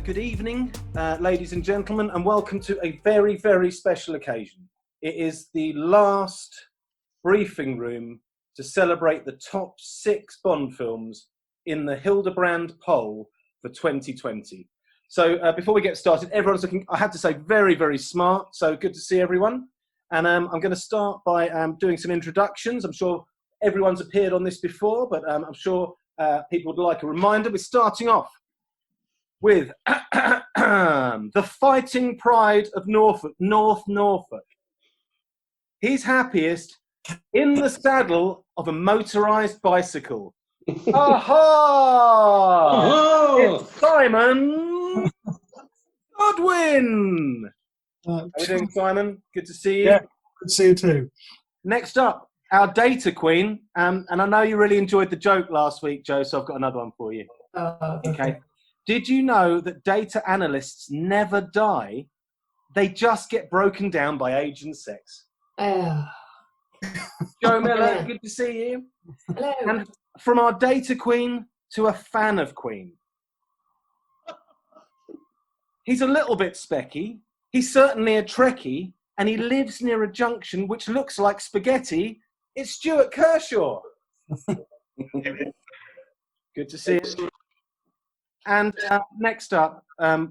Good evening, ladies and gentlemen, and welcome to a very, very special occasion. It is the last briefing room to celebrate the top 6 Bond films in the Hildebrand poll for 2020. So before we get started, everyone's looking, I have to say, very, very smart. So good to see everyone. And I'm going to start by doing some introductions. I'm sure everyone's appeared on this before, but I'm sure people would like a reminder. We're starting off with the fighting pride of North Norfolk. He's happiest in the saddle of a motorised bicycle. Aha! It's Simon Godwin! How are you doing, Simon? Good to see you. Yeah, good to see you too. Next up, our data queen. And I know you really enjoyed the joke last week, Joe, so I've got another one for you. Okay. Did you know that data analysts never die? They just get broken down by age and sex. Oh. Joe Miller, good to see you. Hello. And from our data queen to a fan of Queen. He's a little bit specky. He's certainly a Trekkie. And he lives near a junction which looks like spaghetti. It's Stuart Kershaw. Good to see you. And next up,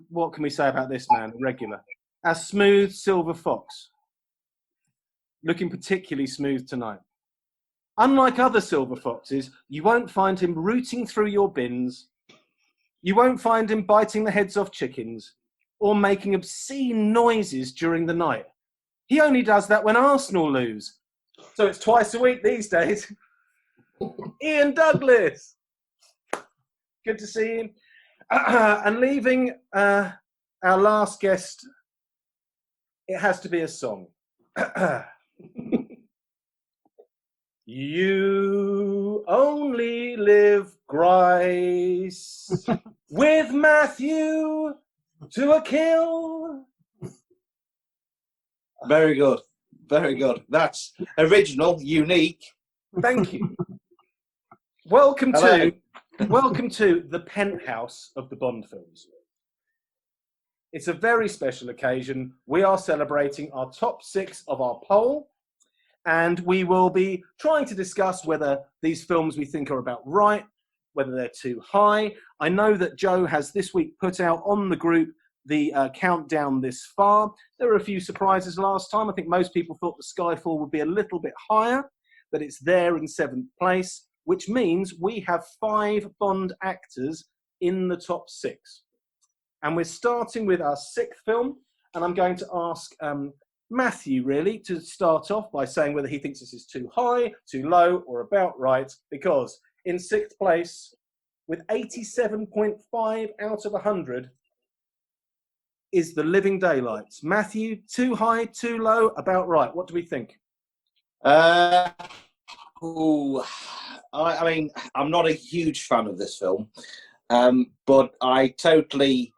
what can we say about this man? Regular. Our smooth silver fox. Looking particularly smooth tonight. Unlike other silver foxes, you won't find him rooting through your bins. You won't find him biting the heads off chickens or making obscene noises during the night. He only does that when Arsenal lose. So it's twice a week these days. Ian Douglas. Good to see you. And leaving our last guest, it has to be a song. You only live Grice with Matthew to a kill. Very good. Very good. That's original, unique. Thank you. Welcome to the penthouse of the Bond films. It's a very special occasion. We are celebrating our top 6 of our poll, and we will be trying to discuss whether these films we think are about right, whether they're too high. I know that Joe has this week put out on the group the countdown this far. There were a few surprises last time. I think most people thought the Skyfall would be a little bit higher, but it's there in 7th place, which means we have 5 Bond actors in the top 6. And we're starting with our 6th film, and I'm going to ask Matthew, really, to start off by saying whether he thinks this is too high, too low, or about right, because in 6th place, with 87.5 out of 100, is The Living Daylights. Matthew, too high, too low, about right. What do we think? I mean, I'm not a huge fan of this film, but I totally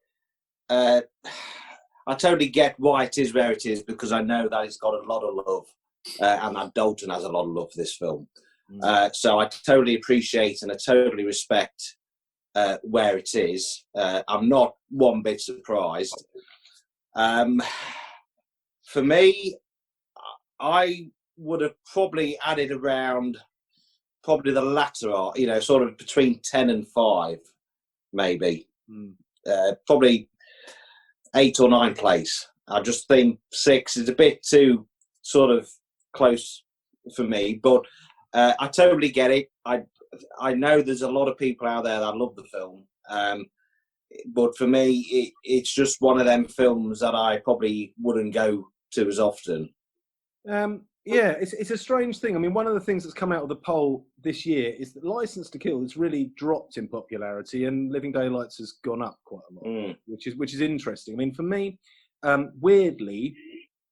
get why it is where it is, because I know that it's got a lot of love, and that Dalton has a lot of love for this film. So I totally appreciate and I totally respect where it is. I'm not one bit surprised. For me, I would have probably added around probably the latter, sort of between 10 and 5, maybe. Probably 8 or 9 place. I just think 6 is a bit too sort of close for me, but I totally get it. I know there's a lot of people out there that love the film, but for me, it's just one of them films that I probably wouldn't go to as often. Yeah, it's a strange thing. I mean, one of the things that's come out of the poll this year is that Licence to Kill has really dropped in popularity, and Living Daylights has gone up quite a lot, which is interesting. I mean, for me, weirdly,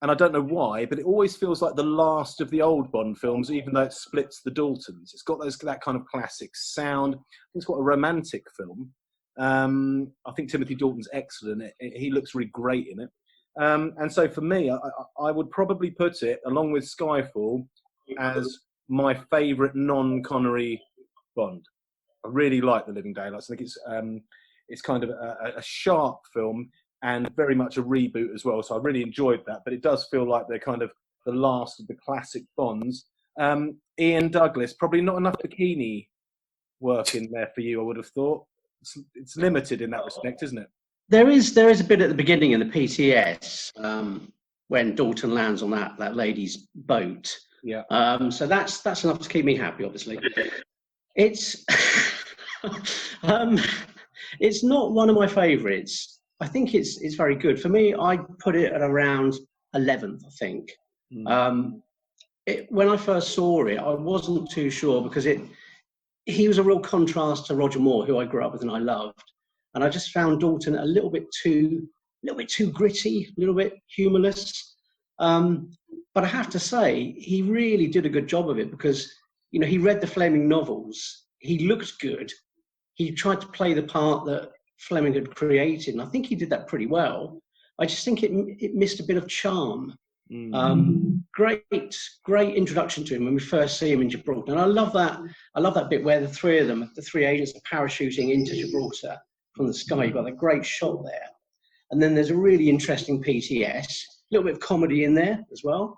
and I don't know why, but it always feels like the last of the old Bond films, even though it splits the Daltons. It's got that kind of classic sound. It's quite a romantic film. I think Timothy Dalton's excellent. He looks really great in it. And so for me, I would probably put it, along with Skyfall, as my favourite non-Connery Bond. I really like The Living Daylights. I think it's kind of a sharp film and very much a reboot as well. So I really enjoyed that. But it does feel like they're kind of the last of the classic Bonds. Ian Douglas, probably not enough bikini work in there for you, I would have thought. It's limited in that respect, isn't it? There is a bit at the beginning in the PTS when Dalton lands on that lady's boat. Yeah. So that's enough to keep me happy, obviously. It's it's not one of my favourites. I think it's very good. For me, I put it at around 11th, I think. When I first saw it, I wasn't too sure because he was a real contrast to Roger Moore, who I grew up with and I loved. And I just found Dalton a little bit too gritty, a little bit humorless. But I have to say, he really did a good job of it because, he read the Fleming novels. He looked good. He tried to play the part that Fleming had created, and I think he did that pretty well. I just think it missed a bit of charm. Great introduction to him when we first see him in Gibraltar, and I love that bit where the three agents, are parachuting into Gibraltar from the sky. You've got that great shot there, and then there's a really interesting PTS, a little bit of comedy in there as well,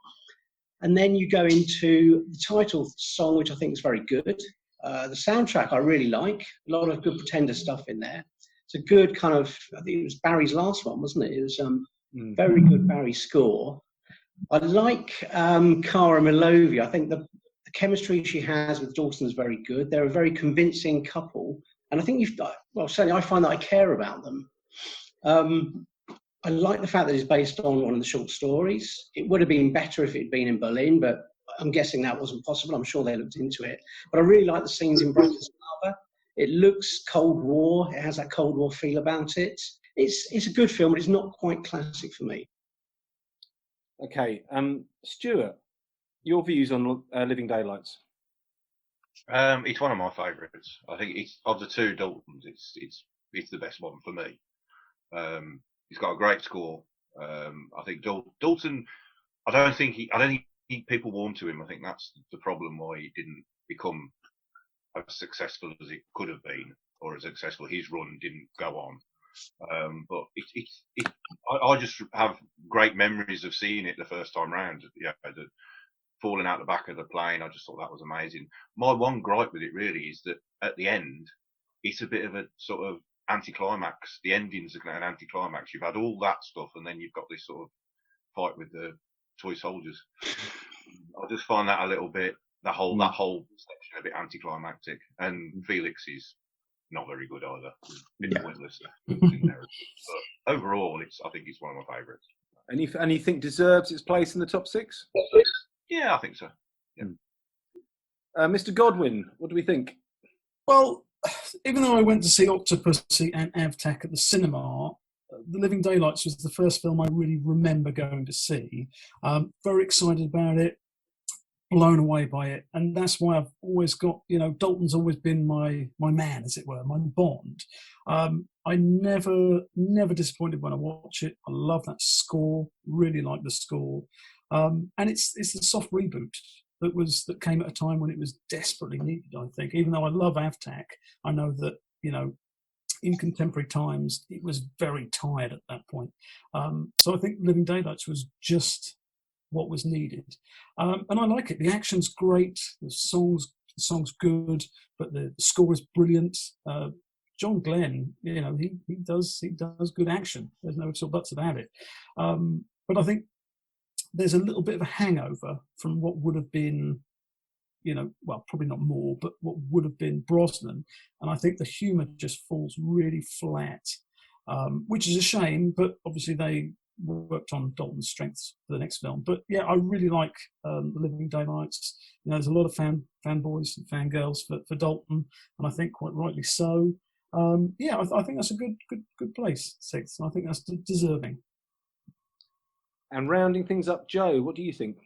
and then you go into the title song, which I think is very good. The soundtrack I really like, a lot of good Pretender stuff in there. It's a good kind of, I think it was Barry's last one, wasn't it? It was very good Barry score. I like Cara Milovia. I think the chemistry she has with Dalton is very good. They're a very convincing couple. And I think certainly I find that I care about them. I like the fact that it's based on one of the short stories. It would have been better if it had been in Berlin, but I'm guessing that wasn't possible. I'm sure they looked into it. But I really like the scenes in Bratislava. It looks Cold War. It has that Cold War feel about it. It's a good film, but it's not quite classic for me. Okay, Stuart, your views on Living Daylights? It's one of my favourites. I think it's of the two Daltons. It's the best one for me. He's got a great score. I think Dalton. I don't think people warm to him. I think that's the problem why he didn't become as successful as it could have been, or as successful his run didn't go on. But I just have great memories of seeing it the first time round. The falling out the back of the plane. I just thought that was amazing. My one gripe with it really is that at the end, it's a bit of a sort of anticlimax. The ending's an anticlimax. You've had all that stuff, and then you've got this sort of fight with the toy soldiers. I just find that a little bit that whole section a bit anticlimactic. And Felix is not very good either. Bit pointless. But overall, I think it's one of my favourites. And you think deserves its place in the top 6? Yeah, I think so. Yeah. Mr. Godwin, what do we think? Well, even though I went to see Octopussy and Avtac at the cinema, The Living Daylights was the first film I really remember going to see. Very excited about it, blown away by it, and that's why I've always got, Dalton's always been my man, as it were, my Bond. I never disappointed when I watch it. I love that score, really like the score, and it's the soft reboot that came at a time when it was desperately needed. I think, even though I love Avtac, I know that in contemporary times it was very tired at that point. So I think Living Daylights was just what was needed, and I like it. The action's great, the song's good, but the score is brilliant. John Glenn, he does good action. There's no ifs or buts about it. But I think there's a little bit of a hangover from what would have been, probably not more, but what would have been Brosnan. And I think the humour just falls really flat, which is a shame. But obviously they worked on Dalton's strengths for the next film. But yeah, I really like The Living Daylights. There's a lot of fanboys and fangirls for Dalton, and I think quite rightly so. I think that's a good place, 6th. I think that's deserving. And rounding things up, Joe, what do you think?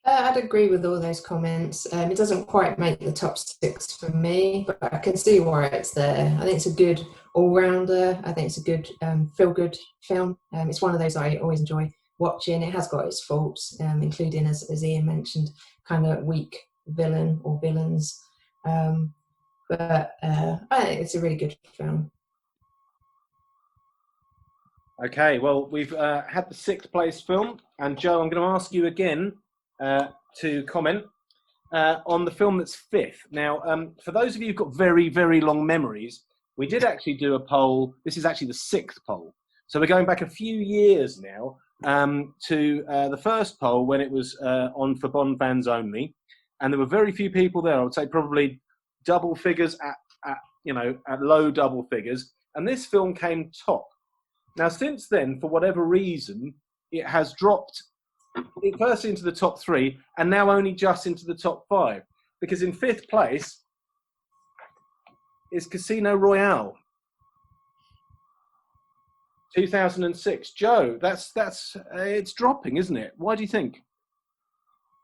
I'd agree with all those comments. It doesn't quite make the top 6 for me, but I can see why it's there. I think it's a good all-rounder. I think it's a good feel-good film. It's one of those I always enjoy watching. It has got its faults, including, as Ian mentioned, kind of weak villain or villains. But I think it's a really good film. Okay, well, we've had the 6th place film, and Joe, I'm going to ask you again to comment on the film that's 5th. Now, for those of you who've got very, very long memories, we did actually do a poll. This is actually the 6th poll. So we're going back a few years now to the first poll when it was on for Bond fans only. And there were very few people there. I would say probably double figures at low double figures. And this film came top. Now, since then, for whatever reason, it has dropped first into the top 3 and now only just into the top 5. Because in 5th place is Casino Royale, 2006. Joe, that's it's dropping, isn't it? Why do you think?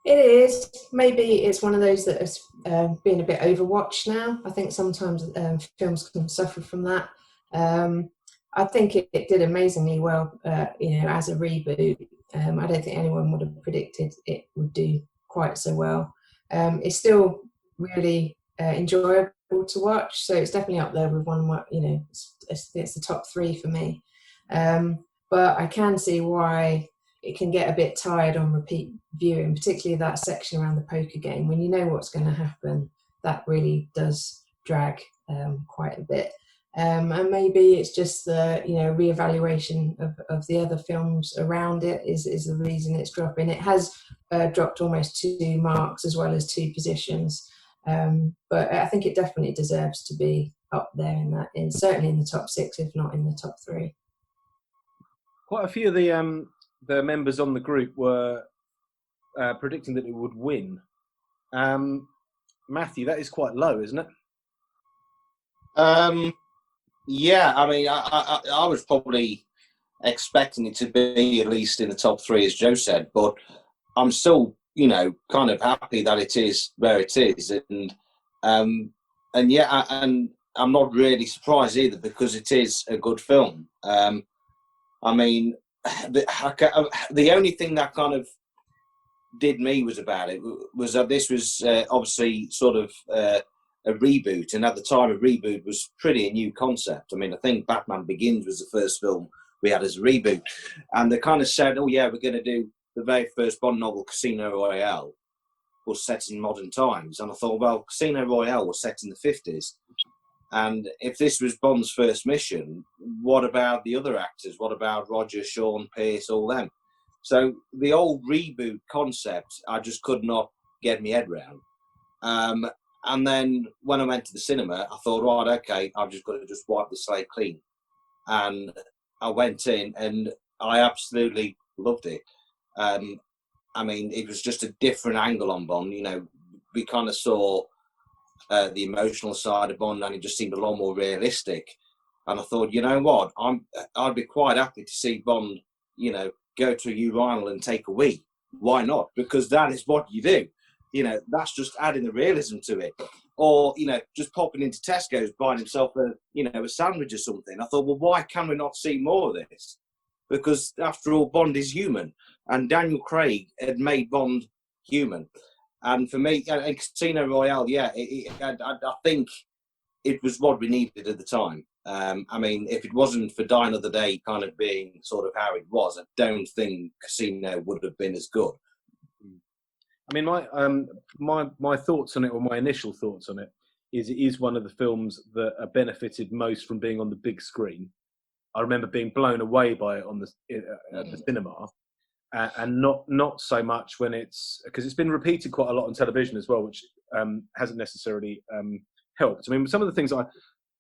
It is. Maybe it's one of those that has been a bit overwatched now. I think sometimes films can suffer from that. I think it did amazingly well, as a reboot. I don't think anyone would have predicted it would do quite so well. It's still really enjoyable to watch, so it's definitely up there with one. It's the top 3 for me. But I can see why it can get a bit tired on repeat viewing, particularly that section around the poker game. When you know what's going to happen, that really does drag quite a bit. And maybe it's just the reevaluation of the other films around it is the reason it's dropping. It has dropped almost 2 marks as well as 2 positions, but I think it definitely deserves to be up there certainly in the top 6, if not in the top 3. Quite a few of the members on the group were predicting that it would win. Matthew, that is quite low, isn't it? Yeah, I mean, I was probably expecting it to be at least in the top 3, as Joe said, but I'm still, kind of happy that it is where it is, and yeah, and I'm not really surprised either because it is a good film. I mean, the only thing that kind of did me was that this was obviously sort of a reboot, and at the time a reboot was pretty a new concept. I mean, I think Batman Begins was the first film we had as a reboot, and they kind of said, oh yeah, we're going to do the very first Bond novel, Casino Royale, was set in modern times. And I thought, well, Casino Royale was set in the 50s, and if this was Bond's first mission, what about the other actors? What about Roger, Sean, Pierce, all them? So the old reboot concept, I just could not get my head around. And then when I went to the cinema, I thought, right, okay, I've just got to just wipe the slate clean. And I went in and I absolutely loved it. I mean, it was just a different angle on Bond. We kind of saw the emotional side of Bond, and it just seemed a lot more realistic. And I thought, you know what, I'd be quite happy to see Bond, go to a urinal and take a wee. Why not? Because that is what you do. That's just adding the realism to it. Or, just popping into Tesco's, buying himself a sandwich or something. I thought, well, why can we not see more of this? Because after all, Bond is human. And Daniel Craig had made Bond human. And for me, and Casino Royale, yeah, I think it was what we needed at the time. I mean, if it wasn't for Die Another Day kind of being sort of how it was, I don't think Casino would have been as good. I mean, my thoughts on it, or my initial thoughts on it, is it is one of the films that are benefited most from being on the big screen. I remember being blown away by it on the cinema, and not so much when because it's been repeated quite a lot on television as well, which hasn't necessarily helped. I mean, some of the things I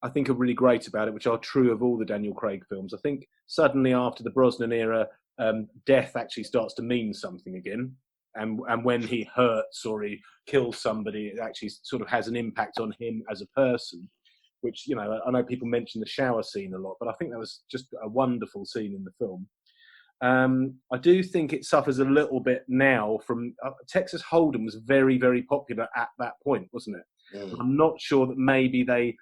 think are really great about it, which are true of all the Daniel Craig films. I think suddenly after the Brosnan era, death actually starts to mean something again. And when he hurts or he kills somebody, it actually sort of has an impact on him as a person, which, I know people mention the shower scene a lot, but I think that was just a wonderful scene in the film. I do think it suffers a little bit now from Texas Hold'em was very, very popular at that point, wasn't it? Mm. I'm not sure that maybe they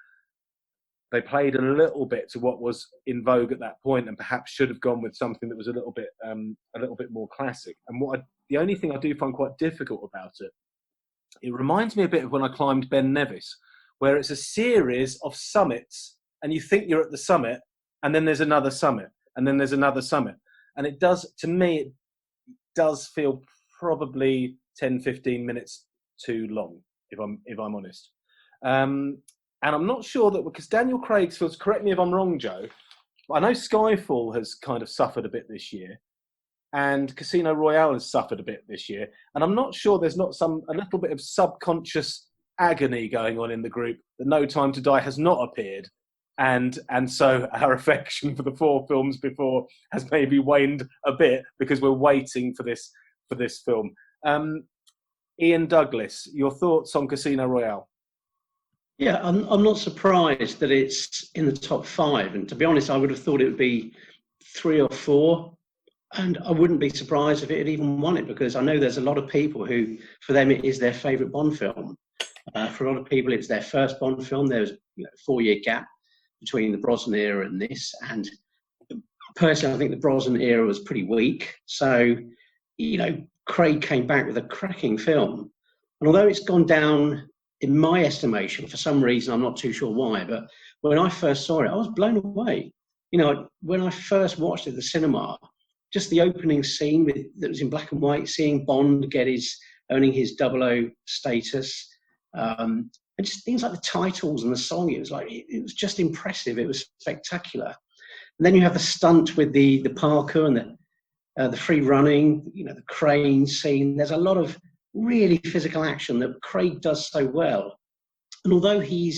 played a little bit to what was in vogue at that point, and perhaps should have gone with something that was a little bit more classic. And the only thing I do find quite difficult about it reminds me a bit of when I climbed Ben Nevis, where it's a series of summits, and you think you're at the summit, and then there's another summit. and then there's another summit. And it does, to me, it does feel probably 10, 15 minutes too long, if I'm honest. And I'm not sure that, because Daniel Craig's films, correct me if I'm wrong, Joe, I know Skyfall has kind of suffered a bit this year, and Casino Royale has suffered a bit this year, and I'm not sure there's not a little bit of subconscious agony going on in the group that No Time to Die has not appeared, and so our affection for the 4 films before has maybe waned a bit because we're waiting for this film. Ian Douglas, your thoughts on Casino Royale? Yeah, I'm not surprised that it's in the top 5. And to be honest, I would have thought it would be 3 or 4. And I wouldn't be surprised if it had even won it, because I know there's a lot of people who, for them, it is their favourite Bond film. For a lot of people, it's their first Bond film. There's a 4-year gap between the Brosnan era and this. And personally, I think the Brosnan era was pretty weak. So, Craig came back with a cracking film. And although it's gone down, in my estimation, for some reason, I'm not too sure why, but when I first saw it, I was blown away. When I first watched it at the cinema, just the opening scene that was in black and white, seeing Bond earning his 00 status, and just things like the titles and the song, it was just impressive. It was spectacular. And then you have the stunt with the parkour and the free running, the crane scene. There's a lot of really physical action that Craig does so well. And although he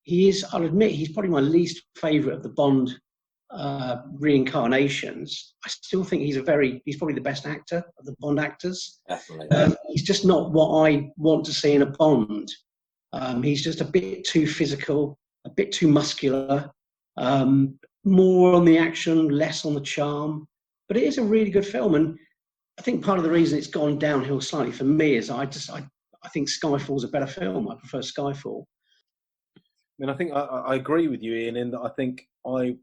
is, I'll admit, he's probably my least favourite of the Bond reincarnations, I still think he's probably the best actor of the Bond actors. Definitely. He's just not what I want to see in a Bond. He's just a bit too physical, a bit too muscular, more on the action, less on the charm. But it is a really good film, and I think part of the reason it's gone downhill slightly for me is I think Skyfall's a better film. I prefer Skyfall. I think I agree with you, Ian, in that I think I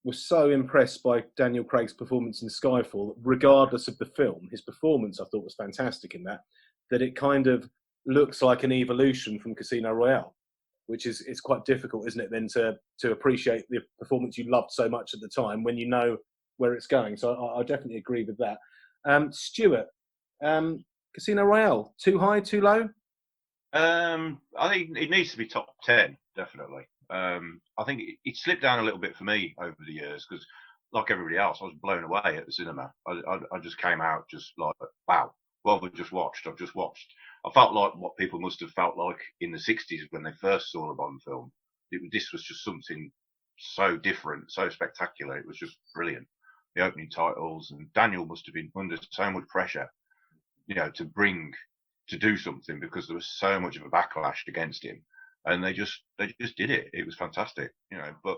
was so impressed by Daniel Craig's performance in Skyfall, regardless of the film. His performance, I thought, was fantastic in that it kind of looks like an evolution from Casino Royale, which is, it's quite difficult, isn't it, then to appreciate the performance you loved so much at the time when you know where it's going. So I definitely agree with that. Stuart, Casino Royale, too high, too low? I think it needs to be top 10, definitely. I think it slipped down a little bit for me over the years because, like everybody else, I was blown away at the cinema. I just came out just like, wow, what have I just watched? I felt like what people must have felt like in the 60s when they first saw a Bond film. This was just something so different, so spectacular. It was just brilliant. The opening titles, and Daniel must have been under so much pressure, to do something because there was so much of a backlash against him, and they just did it. It was fantastic, But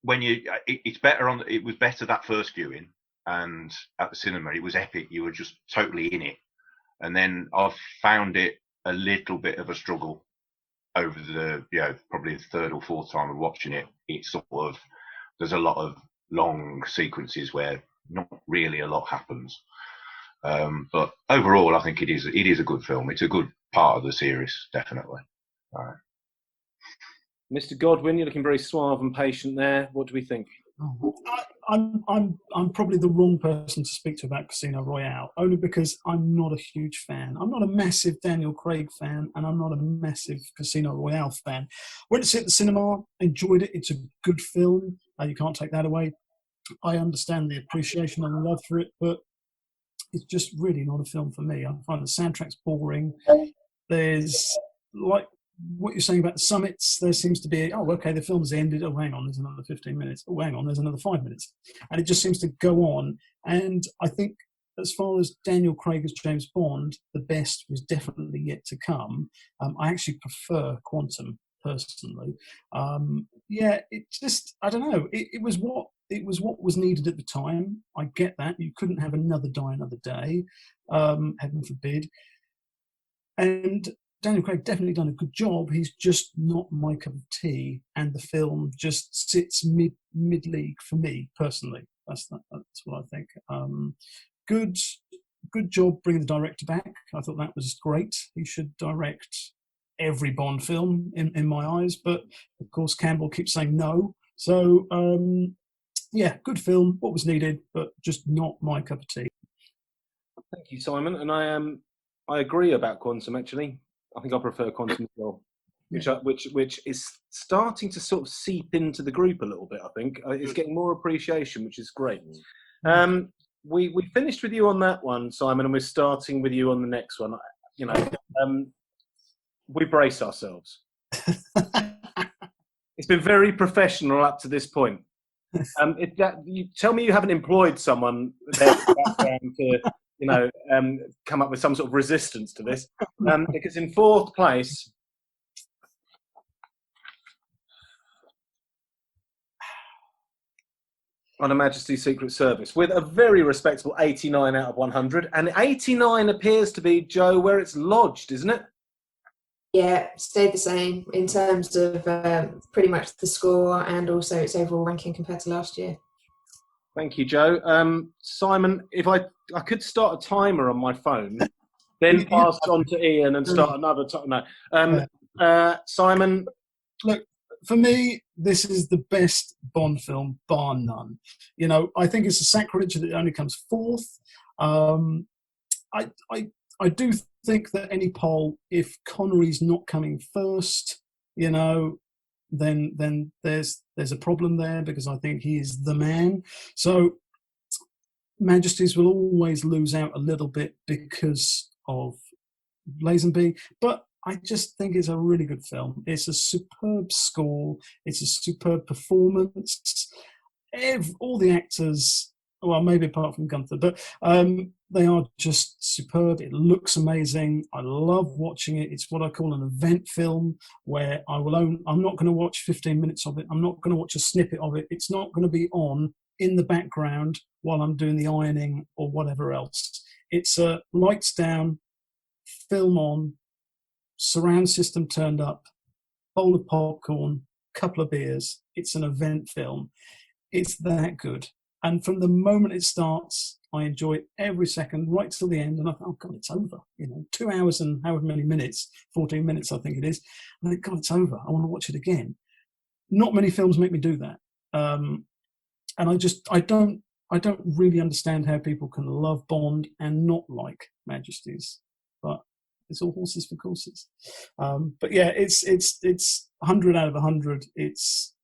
when it was better that first viewing, and at the cinema it was epic. You were just totally in it, and then I've found it a little bit of a struggle over the probably the 3rd or 4th time of watching it. It's sort of, there's a lot of long sequences where not really a lot happens. But overall, I think it is a good film. It's a good part of the series, definitely. All right. Mr. Godwin, you're looking very suave and patient there. What do we think? I'm probably the wrong person to speak to about Casino Royale, only because I'm not a huge fan. I'm not a massive Daniel Craig fan, and I'm not a massive Casino Royale fan. Went to see it at the cinema, enjoyed it. It's a good film. You can't take that away. I understand the appreciation and the love for it, but it's just really not a film for me. I find the soundtrack's boring. There's, like what you're saying about the summits, there seems to be, the film's ended. Oh, hang on, there's another 15 minutes. Oh, hang on, there's another 5 minutes. And it just seems to go on. And I think as far as Daniel Craig as James Bond, the best was definitely yet to come. I actually prefer Quantum, personally. It just, I don't know. It was what was needed at the time. I get that. You couldn't have another Die Another Day, heaven forbid. And Daniel Craig definitely done a good job. He's just not my cup of tea, and the film just sits mid-league for me personally. That's what I think. Good job bringing the director back. I thought that was great. He should direct every Bond film in my eyes, but of course Campbell keeps saying no. So yeah, good film. What was needed, but just not my cup of tea. Thank you, Simon. And I agree about Quantum. Actually, I think I prefer Quantum as well, which is starting to sort of seep into the group a little bit. I think it's getting more appreciation, which is great. We finished with you on that one, Simon, and we're starting with you on the next one. You know, we brace ourselves. It's been very professional up to this point. You tell me you haven't employed someone there to come up with some sort of resistance to this. Because in fourth place, on Her Majesty's Secret Service, with a very respectable 89 out of 100, and 89 appears to be, Joe, where it's lodged, isn't it? Yeah, stayed the same in terms of pretty much the score and also its overall ranking compared to last year. Thank you, Joe. Simon, if I could start a timer on my phone, then pass it on to Ian and start another time. No. Simon? Look, for me, this is the best Bond film, bar none. You know, I think it's a sacrilege that it only comes fourth. I do think that any poll, if Connery's not coming first, you know, then there's a problem there, because I think he is the man. So Majesties will always lose out a little bit because of Lazenby, but I just think it's a really good film. It's a superb score. It's a superb performance. All the actors, well, maybe apart from Gunther, but they are just superb. It looks amazing. I love watching it. It's what I call an event film, where I'm not going to watch 15 minutes of it. I'm not going to watch a snippet of it. It's not going to be on in the background while I'm doing the ironing or whatever else. It's a lights down, film on, surround system turned up, bowl of popcorn, couple of beers. It's an event film. It's that good. And from the moment it starts, I enjoy it every second, right till the end. And I thought, oh, God, it's over. You know, 2 hours and however many minutes, 14 minutes, I think it is. And I think, God, it's over. I want to watch it again. Not many films make me do that. And I don't really understand how people can love Bond and not like Majesties. But it's all horses for courses. But yeah, it's 100 out of 100. It's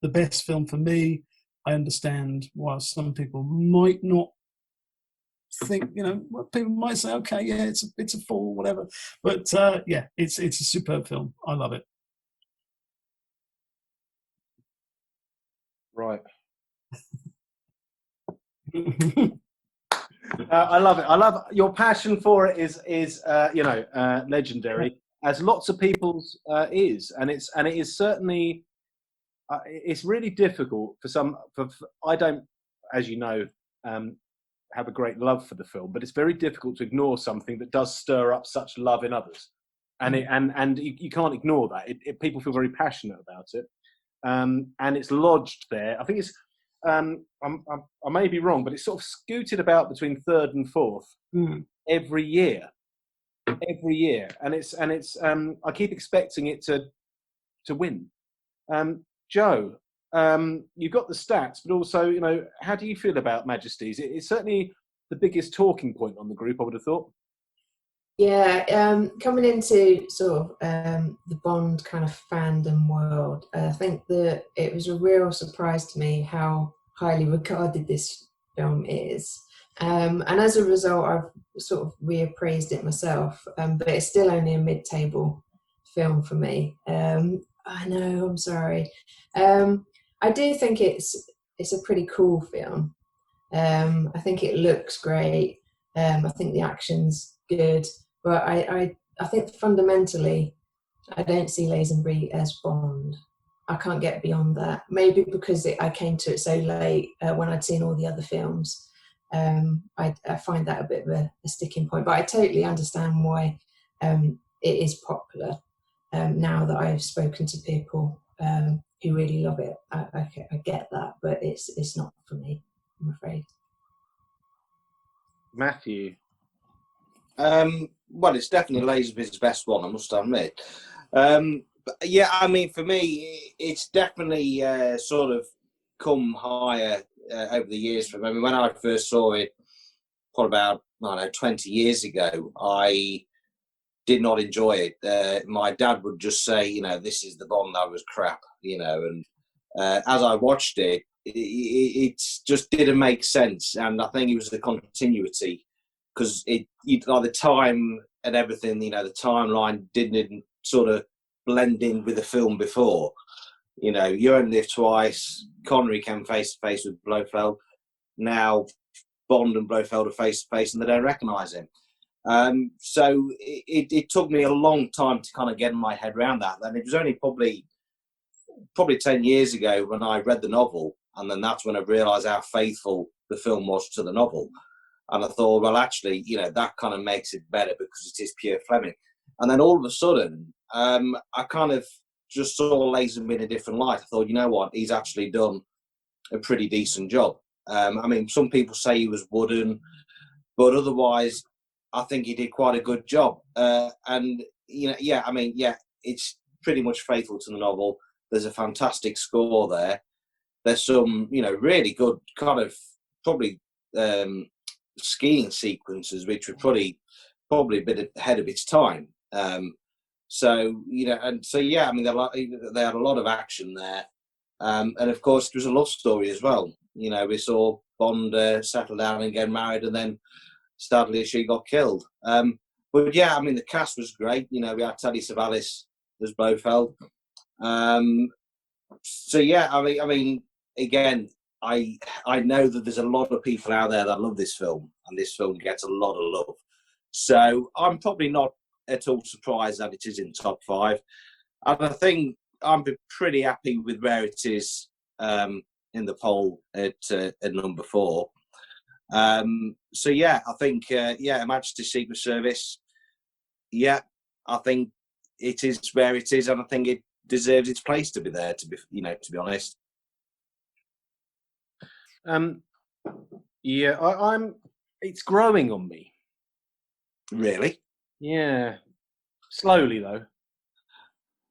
the best film for me. I understand why some people might not think, you know, people might say, okay, yeah, it's a 4, whatever. But yeah, it's a superb film. I love it. Right. I love it. I love your passion for it is legendary, as lots of people's is, and it is certainly. It's really difficult for some. I don't, as you know, have a great love for the film, but it's very difficult to ignore something that does stir up such love in others, and you can't ignore that. People feel very passionate about it, and it's lodged there. I think it's. I may be wrong, but it's sort of scooted about between third and fourth every year, and it's. I keep expecting it to win. Joe, you've got the stats, but also, you know, how do you feel about Majesties? It's certainly the biggest talking point on the group, I would have thought. Yeah, coming into sort of the Bond kind of fandom world, I think that it was a real surprise to me how highly regarded this film is. And as a result, I've sort of reappraised it myself, but it's still only a mid-table film for me. I know, I'm sorry. I do think it's a pretty cool film. I think it looks great. I think the action's good, but I think fundamentally, I don't see Lazenby as Bond. I can't get beyond that. Maybe because I came to it so late when I'd seen all the other films. I find that a bit of a sticking point, but I totally understand why it is popular. Now that I've spoken to people who really love it, I get that, but it's not for me, I'm afraid. Matthew? Well, it's definitely Lazenby's best one, I must admit. But yeah, I mean, for me, it's definitely sort of come higher over the years. I mean, when I first saw it, probably about, I don't know, 20 years ago, I did not enjoy it. My dad would just say, you know, this is the Bond that was crap, you know, and as I watched it, it just didn't make sense. And I think it was the continuity, because like the time and everything, you know, the timeline didn't sort of blend in with the film before. You know, You Only Live Twice, Connery came face to face with Blofeld. Now Bond and Blofeld are face to face and they don't recognise him. So it took me a long time to kind of get my head around that. And it was only probably 10 years ago when I read the novel, and then that's when I realised how faithful the film was to the novel. And I thought, well, actually, you know, that kind of makes it better because it is pure Fleming. And then all of a sudden, I kind of just saw Lazenby in a different light. I thought, you know what, he's actually done a pretty decent job. I mean, some people say he was wooden, but otherwise, I think he did quite a good job. And, you know, yeah, I mean, yeah, it's pretty much faithful to the novel. There's a fantastic score there. There's some, you know, really good kind of probably skiing sequences, which were probably a bit ahead of its time. So, you know, and so, yeah, I mean, they had a lot of action there. And of course, there was a love story as well. You know, we saw Bond settle down and get married, and then sadly she got killed. But yeah, I mean, the cast was great. You know, we had Telly Savalas as Blofeld. So yeah, I mean, again, I know that there's a lot of people out there that love this film, and this film gets a lot of love. So I'm probably not at all surprised that it is in top 5. And I think I'm pretty happy with where it is in the poll at number 4. So yeah, I think Her Majesty's Secret Service. Yeah, I think it is where it is, and I think it deserves its place to be there. To be honest. Yeah, I'm. It's growing on me. Really? Yeah, slowly though.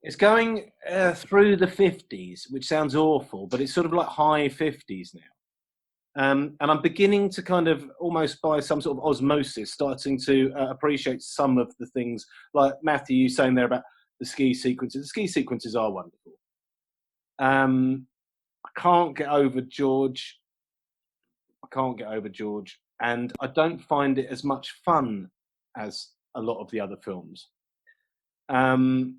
It's going through the 50s, which sounds awful, but it's sort of like high 50s now. And I'm beginning to kind of almost by some sort of osmosis starting to appreciate some of the things, like Matthew, you saying there about the ski sequences. The ski sequences are wonderful. I can't get over George. And I don't find it as much fun as a lot of the other films. And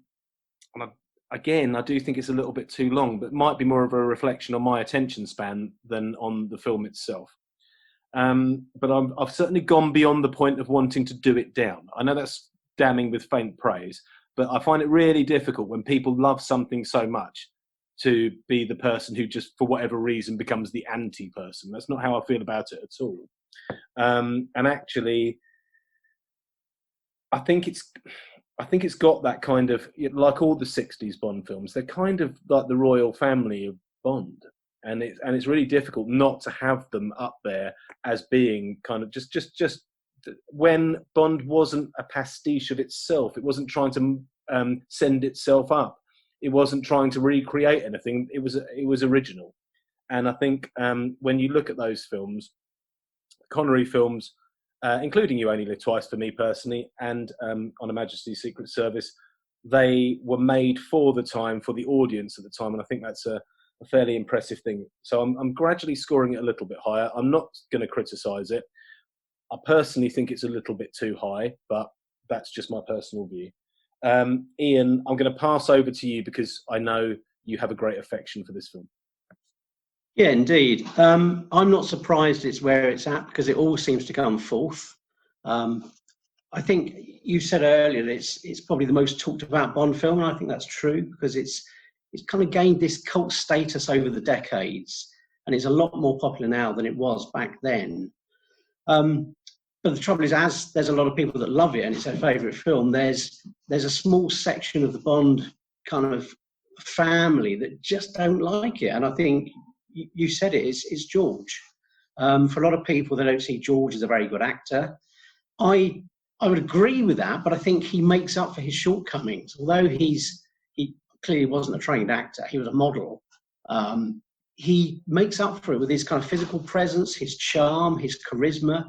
I do think it's a little bit too long, but might be more of a reflection on my attention span than on the film itself. But I've certainly gone beyond the point of wanting to do it down. I know that's damning with faint praise, but I find it really difficult when people love something so much to be the person who just, for whatever reason, becomes the anti-person. That's not how I feel about it at all. And actually, I think it's got that kind of, like all the 60s Bond films, they're kind of like the royal family of Bond. And it's really difficult not to have them up there as being kind of just when Bond wasn't a pastiche of itself. It wasn't trying to send itself up. It wasn't trying to recreate anything. It was original. And I think when you look at those films, Connery films, including You Only Live Twice for me personally, and On Her Majesty's Secret Service, they were made for the time, for the audience at the time, and I think that's a fairly impressive thing. So I'm gradually scoring it a little bit higher. I'm not going to criticise it. I personally think it's a little bit too high, but that's just my personal view. Ian, I'm going to pass over to you because I know you have a great affection for this film. Yeah, indeed. I'm not surprised it's where it's at because it all seems to come fourth. I think you said earlier that it's probably the most talked about Bond film, and I think that's true because it's kind of gained this cult status over the decades, and it's a lot more popular now than it was back then. But the trouble is, as there's a lot of people that love it and it's their favourite film, there's a small section of the Bond kind of family that just don't like it, and I think you said it's George. For a lot of people, they don't see George as a very good actor. I would agree with that, but I think he makes up for his shortcomings. Although he clearly wasn't a trained actor, he was a model. he makes up for it with his kind of physical presence, his charm, his charisma.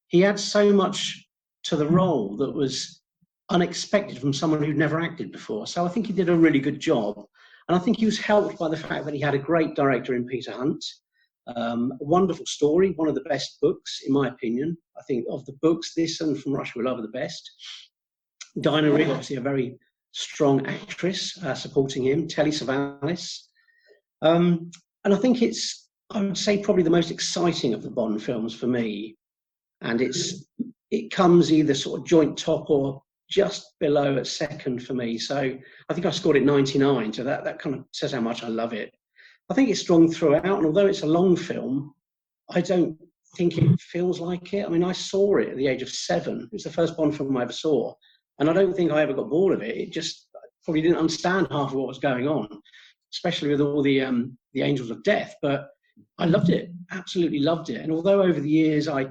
He adds so much to the role that was unexpected from someone who'd never acted before. So I think he did a really good job. And I think he was helped by the fact that he had a great director in Peter Hunt. A wonderful story, one of the best books, in my opinion. I think of the books, this and From Russia with Love are the best. Dinah Rigg, obviously a very strong actress supporting him. Telly Savalas. And I think it's, I would say, probably the most exciting of the Bond films for me. And it comes either sort of joint top or just below at second for me. So I think I scored it 99. So that kind of says how much I love it. I think it's strong throughout. And although it's a long film, I don't think it feels like it. I mean, I saw it at the age of 7. It was the first Bond film I ever saw. And I don't think I ever got bored of it. It just probably didn't understand half of what was going on, especially with all the Angels of Death. But I loved it, absolutely loved it. And although over the years I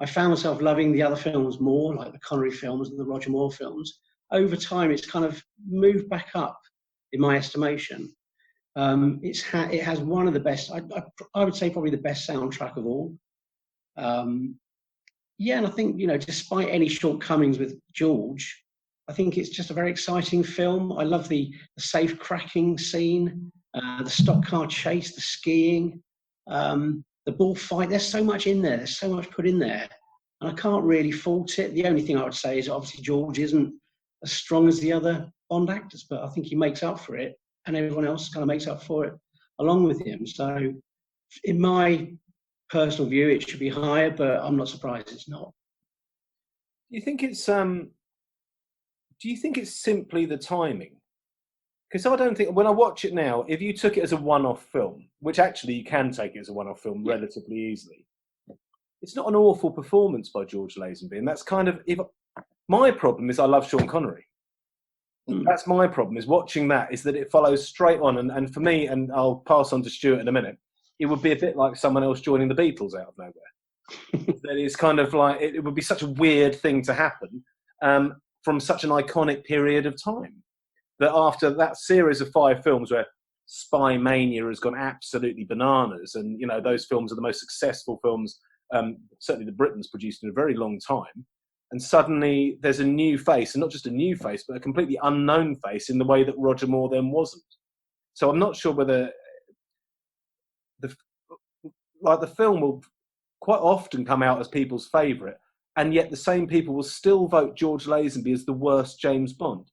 found myself loving the other films more, like the Connery films and the Roger Moore films, over time it's kind of moved back up in my estimation. It has one of the best, I would say probably the best soundtrack of all. Yeah, and I think, you know, despite any shortcomings with George, I think it's just a very exciting film. I love the safe cracking scene, the stock car chase, the skiing, the bullfight. There's so much in there. There's so much put in there. And I can't really fault it. The only thing I would say is obviously George isn't as strong as the other Bond actors, but I think he makes up for it. And everyone else kind of makes up for it along with him. So in my personal view, it should be higher, but I'm not surprised it's not. Do you think it's simply the timing? Because I don't think, when I watch it now, if you took it as a one-off film, which actually you can take it as a one-off film relatively easily, it's not an awful performance by George Lazenby. And that's kind of, my problem is I love Sean Connery. That's my problem, is watching that, is that it follows straight on. And for me, and I'll pass on to Stuart in a minute, it would be a bit like someone else joining the Beatles out of nowhere. That is kind of like, it would be such a weird thing to happen from such an iconic period of time. That after that series of 5 films where Spy Mania has gone absolutely bananas, and, you know, those films are the most successful films, certainly that Britain's produced in a very long time. And suddenly there's a new face, and not just a new face, but a completely unknown face in the way that Roger Moore then wasn't. So I'm not sure whether the film will quite often come out as people's favourite, and yet the same people will still vote George Lazenby as the worst James Bond.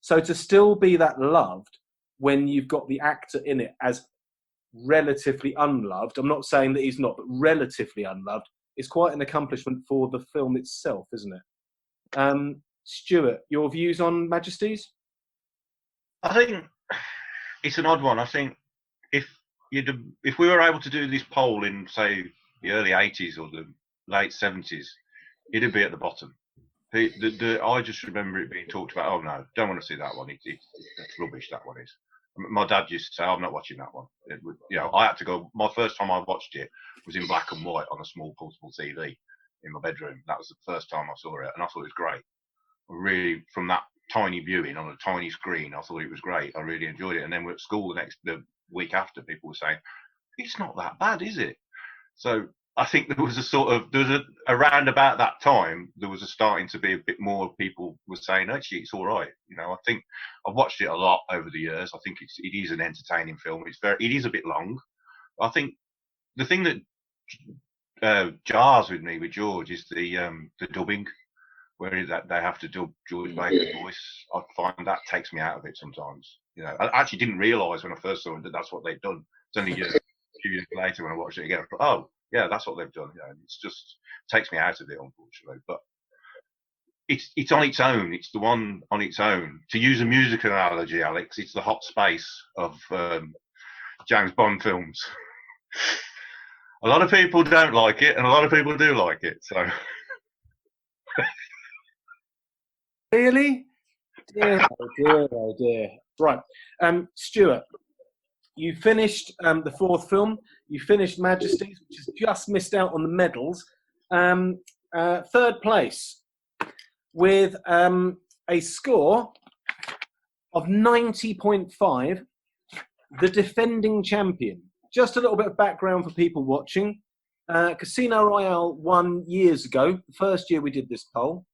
So to still be that loved when you've got the actor in it as relatively unloved, I'm not saying that he's not, but relatively unloved, is quite an accomplishment for the film itself, isn't it? Stuart, your views on Majesties? I think it's an odd one. I think if we were able to do this poll in, say, the early 80s or the late 70s, it'd be at the bottom. I just remember it being talked about. Oh no, don't want to see that one. It's rubbish. That one is. My dad used to say, "I'm not watching that one." I had to go. My first time I watched it was in black and white on a small portable TV in my bedroom. That was the first time I saw it, and I thought it was great. Really, from that tiny viewing on a tiny screen, I thought it was great. I really enjoyed it. And then we're at school the week after, people were saying, "It's not that bad, is it?" So I think there was around about that time, there was starting to be a bit more people were saying, actually, it's all right. You know, I think I've watched it a lot over the years. I think it is an entertaining film. It is a bit long. I think the thing that jars with me with George is the dubbing, where they have to dub George Baker's voice. I find that takes me out of it sometimes. You know, I actually didn't realise when I first saw it that that's what they'd done. It's only a few years later when I watched it again, I thought, oh, yeah, that's what they've done. You know, it's just takes me out of it, unfortunately. But it's on its own. It's the one on its own. To use a music analogy, Alex, it's the hot space of James Bond films. A lot of people don't like it, and a lot of people do like it. So, really, dear, oh dear. Right, Stuart. You finished the 4th film. You finished Majesties, which has just missed out on the medals. 3rd place with a score of 90.5. The defending champion, just a little bit of background for people watching. Casino Royale won years ago, the first year we did this poll.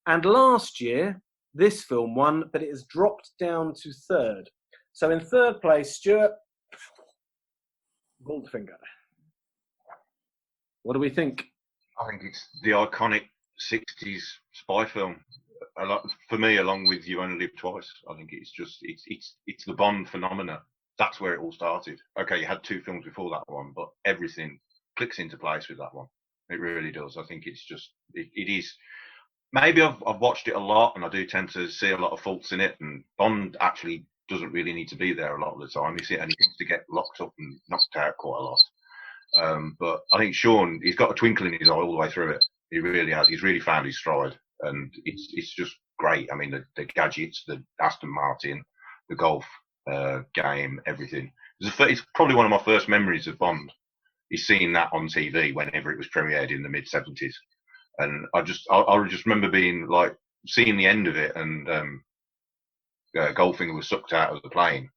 And last year, this film won, but it has dropped down to third. So in third place, Stuart, Goldfinger. What do we think? I think it's the iconic 60s spy film. A lot, for me, along with You Only Live Twice. I think it's just, it's the Bond phenomena. That's where it all started. Okay, you had 2 films before that one, but everything clicks into place with that one. It really does. I think it's just, it is. Maybe I've watched it a lot, and I do tend to see a lot of faults in it. And Bond actually doesn't really need to be there a lot of the time. You see, and he tends to get locked up and knocked out quite a lot. But I think Sean, he's got a twinkle in his eye all the way through it. He really has. He's really found his stride, and it's just great. I mean, the gadgets, the Aston Martin, the golf game, everything. It's probably one of my first memories of Bond. Is seeing that on TV whenever it was premiered in the mid '70s, and I just remember being like seeing the end of it, and Goldfinger was sucked out of the plane,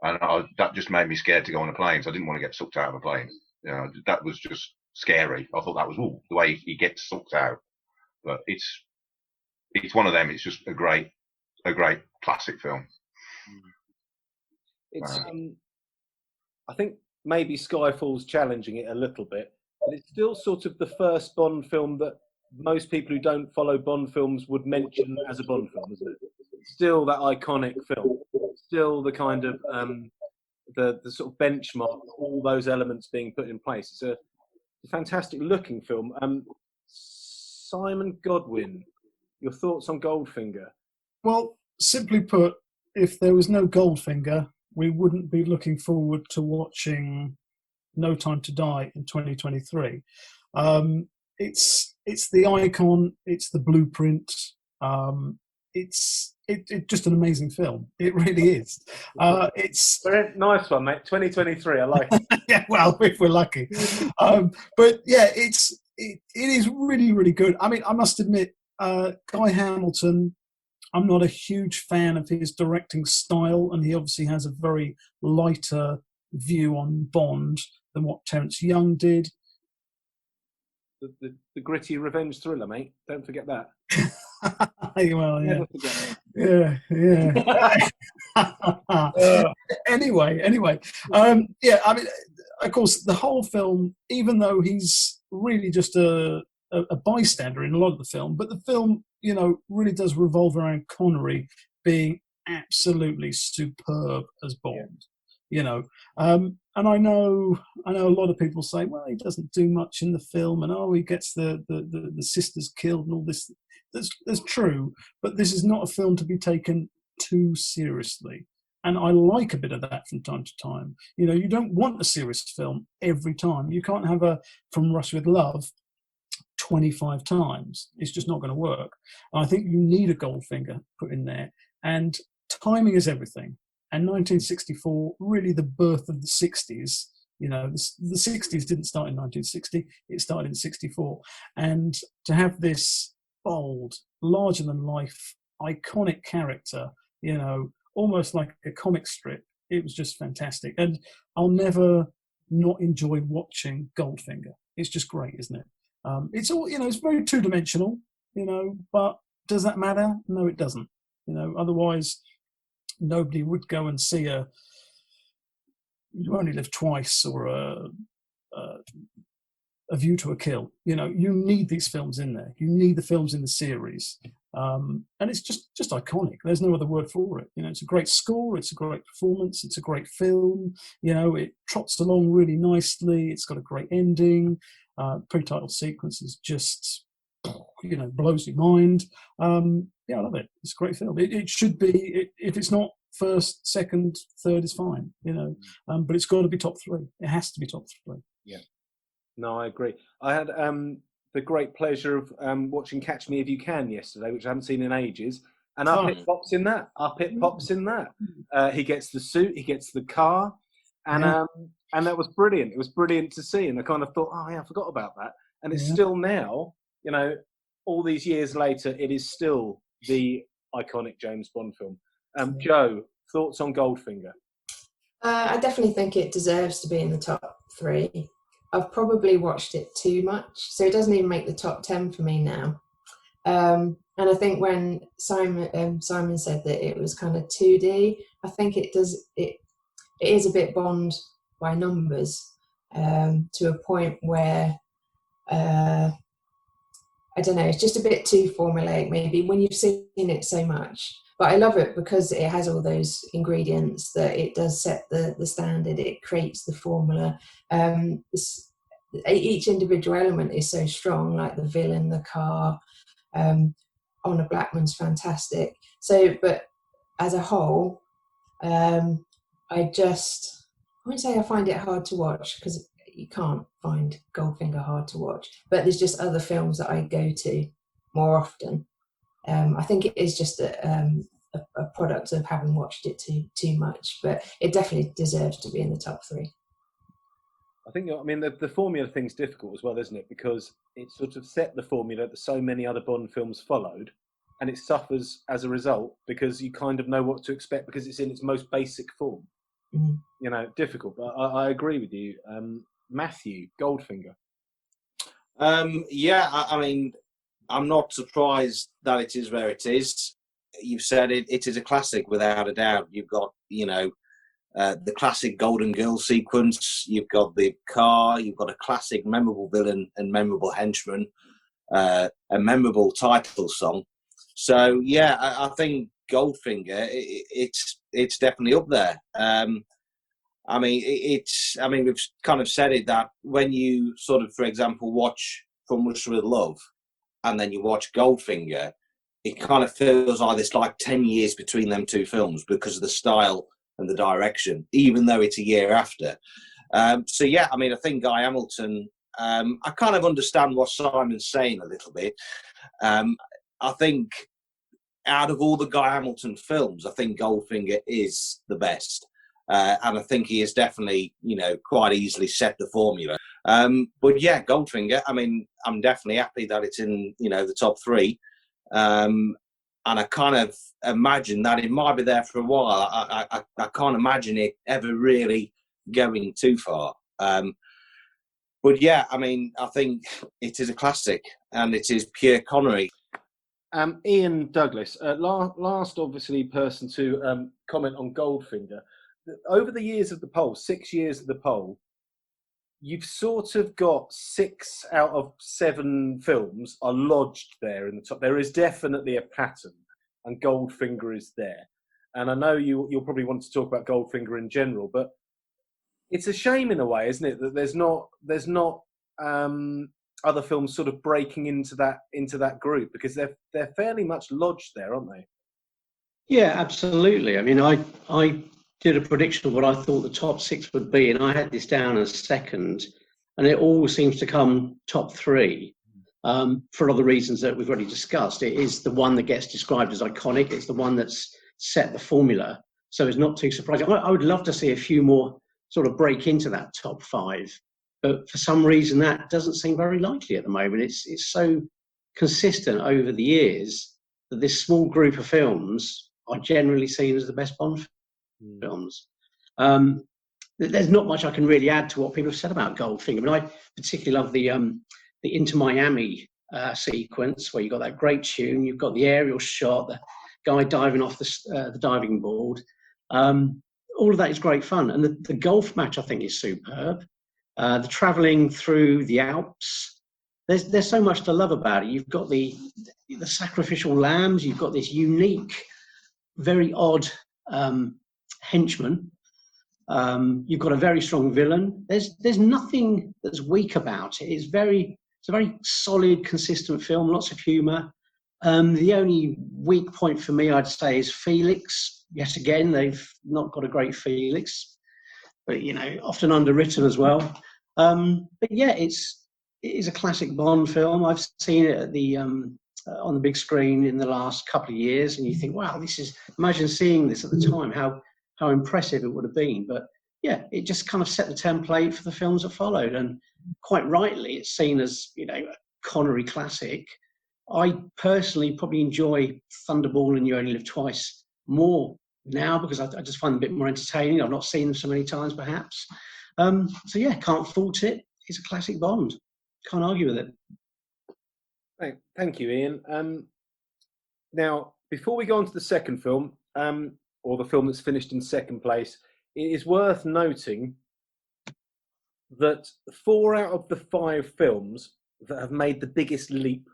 and that just made me scared to go on a plane. So I didn't want to get sucked out of a plane. You know, that was just scary. I thought that was the way he gets sucked out. But it's one of them. It's just a great classic film. It's I think maybe Skyfall's challenging it a little bit, but it's still sort of the first Bond film that most people who don't follow Bond films would mention as a Bond film, isn't it? Still that iconic film. Still the kind of the sort of benchmark, all those elements being put in place. It's a fantastic looking film. Simon Godwin, your thoughts on Goldfinger? Well, simply put, if there was no Goldfinger, we wouldn't be looking forward to watching No Time to Die in 2023. It's the icon, it's the blueprint. It's just an amazing film. It really is. It's nice one, mate. 2023. I like it. yeah, well, if we're lucky. But yeah, it is really, really good. I mean, I must admit, Guy Hamilton, I'm not a huge fan of his directing style, and he obviously has a very lighter view on Bond than what Terence Young did. The gritty revenge thriller, mate. Don't forget that. Well, yeah. Never forget it. Yeah. Anyway. Yeah, I mean, of course, the whole film, even though he's really just a bystander in a lot of the film, but the film, you know, really does revolve around Connery being absolutely superb as Bond. You know, and I know a lot of people say, well, he doesn't do much in the film, and he gets the sisters killed and all this. That's true, but this is not a film to be taken too seriously. And I like a bit of that from time to time. You know, you don't want a serious film every time. You can't have a From Russia with Love 25 times. It's just not going to work. And I think you need a Goldfinger put in there. And timing is everything. And 1964, really the birth of the 60s. You know, the 60s didn't start in 1960. It started in 64. And to have this bold, larger-than-life, iconic character, you know, almost like a comic strip, it was just fantastic. And I'll never not enjoy watching Goldfinger. It's just great, isn't it? It's all, you know, it's very two-dimensional, you know, but does that matter? No, it doesn't. You know, otherwise nobody would go and see You Only Live Twice or A View to a Kill. You know, you need these films in there. You need the films in the series. And it's just iconic. There's no other word for it. You know, it's a great score. It's a great performance. It's a great film. You know, it trots along really nicely. It's got a great ending. Pre-title sequence is just, you know, blows your mind. Yeah, I love it. It's a great film. It should be, if it's not first, second, third is fine, you know, but it's got to be top 3. It has to be top 3. Yeah. No, I agree. I had the great pleasure of watching Catch Me If You Can yesterday, which I haven't seen in ages. And Up It pops in that. Up It pops in that. He gets the suit, he gets the car, and that was brilliant. It was brilliant to see, and I kind of thought, oh yeah, I forgot about that. And it's still now, you know, all these years later, it is still the iconic James Bond film. Joe, thoughts on Goldfinger? I definitely think it deserves to be in the top 3. I've probably watched it too much, so it doesn't even make the top 10 for me now. And I think when Simon said that it was kind of 2D, I think it is a bit Bond by numbers, to a point where I don't know, it's just a bit too formulaic maybe when you've seen it so much. But I love it because it has all those ingredients that it does set the standard. It creates the formula. Each individual element is so strong, like the villain, the car. Honor Blackman's fantastic. So, but as a whole, I wouldn't say I find it hard to watch, because you can't find Goldfinger hard to watch, but there's just other films that I go to more often. I think it is just a product of having watched it too much, but it definitely deserves to be in the top 3. I think, I mean, the formula thing's difficult as well, isn't it? Because it sort of set the formula that so many other Bond films followed, and it suffers as a result because you kind of know what to expect because it's in its most basic form. Mm. You know, difficult. But I agree with you. Matthew, Goldfinger. Yeah, I mean, I'm not surprised that it is where it is. You've said it. It is a classic without a doubt. You've got, the classic Golden Girl sequence. You've got the car. You've got a classic, memorable villain and memorable henchman. A memorable title song. So yeah, I think Goldfinger. It's definitely up there. I mean, we've kind of said it that when you sort of, for example, watch From Russia with Love, and then you watch Goldfinger, it kind of feels like there's like 10 years between them two films because of the style and the direction, even though it's a year after. So yeah, I mean, I think Guy Hamilton, I kind of understand what Simon's saying a little bit. I think out of all the Guy Hamilton films, I think Goldfinger is the best. And I think he has definitely, quite easily set the formula. But yeah, Goldfinger, I mean, I'm definitely happy that it's in, the top 3. And I kind of imagine that it might be there for a while. I can't imagine it ever really going too far. But yeah, I mean, I think it is a classic, and it is pure Connery. Ian Douglas, last obviously person to comment on Goldfinger. Over the years of the poll, 6 years of the poll, you've sort of got 6 out of 7 films are lodged there in the top. There is definitely a pattern, and Goldfinger is there. And I know you'll probably want to talk about Goldfinger in general, but it's a shame in a way, isn't it, that there's not other films sort of breaking into that group, because they're fairly much lodged there, aren't they? Yeah, absolutely. I mean, I did a prediction of what I thought the top 6 would be, and I had this down as second, and it all seems to come top 3 for other reasons that we've already discussed. It is the one that gets described as iconic. It's the one that's set the formula, so it's not too surprising. I would love to see a few more sort of break into that top 5, but for some reason that doesn't seem very likely at the moment. It's so consistent over the years that this small group of films are generally seen as the best Bond films. There's not much I can really add to what people have said about Goldfinger. I mean, I particularly love the Into Miami sequence, where you've got that great tune, you've got the aerial shot, the guy diving off the diving board. All of that is great fun, and the golf match I think is superb. The travelling through the Alps. There's so much to love about it. You've got the sacrificial lambs. You've got this unique, very odd henchman. You've got a very strong villain. There's nothing that's weak about it. It's a very solid, consistent film. Lots of humour. The only weak point for me, I'd say, is Felix. Yet again, they've not got a great Felix, but often underwritten as well. But yeah, it is a classic Bond film. I've seen it at on the big screen in the last couple of years, and you think, wow, imagine seeing this at the time, how impressive it would have been. But yeah, it just kind of set the template for the films that followed, and quite rightly, it's seen as a Connery classic. I personally probably enjoy Thunderball and You Only Live Twice more now because I just find them a bit more entertaining. I've not seen them so many times, perhaps. So yeah, can't fault it. It's a classic Bond. Can't argue with it. Thank you, Ian. Now, before we go on to the second film, or the film that's finished in second place, it is worth noting that 4 out of the 5 films that have made the biggest leap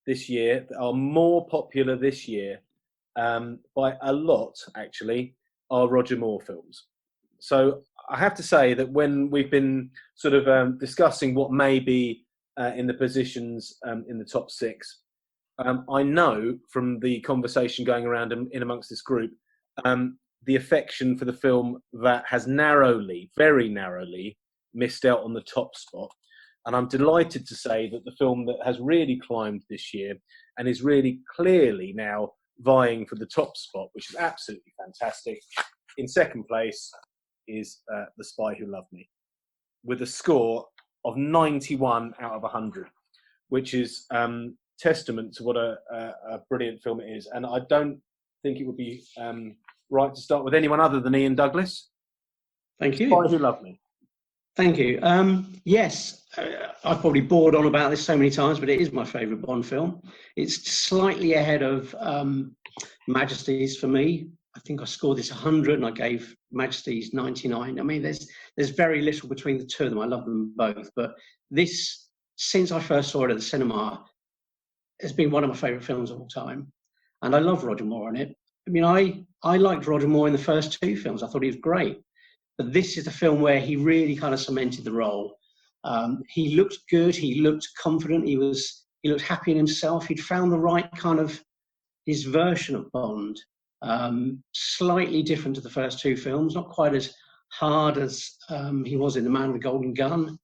this year, that are more popular this year, by a lot, actually, are Roger Moore films. So I have to say that when we've been sort of discussing what may be in the positions in the top 6, I know from the conversation going around in amongst this group, the affection for the film that has narrowly, very narrowly, missed out on the top spot. And I'm delighted to say that the film that has really climbed this year and is really clearly now vying for the top spot, which is absolutely fantastic, in second place is The Spy Who Loved Me, with a score of 91 out of 100, which is testament to what a brilliant film it is. And I don't think it would be right to start with anyone other than Ian Douglas. Thank you. Spy Who Loved Me. Thank you. Yes, I've probably bored on about this so many times, but it is my favourite Bond film. It's slightly ahead of Majesty's for me. I think I scored this 100 and I gave Majesty's 99. I mean, there's very little between the two of them. I love them both. But this, since I first saw it at the cinema, has been one of my favourite films of all time. And I love Roger Moore in it. I mean, I liked Roger Moore in the first 2 films. I thought he was great. But this is the film where he really kind of cemented the role. He looked good. He looked confident. He looked happy in himself. He'd found the right kind of his version of Bond. Slightly different to the first 2 films. Not quite as hard as he was in The Man with the Golden Gun.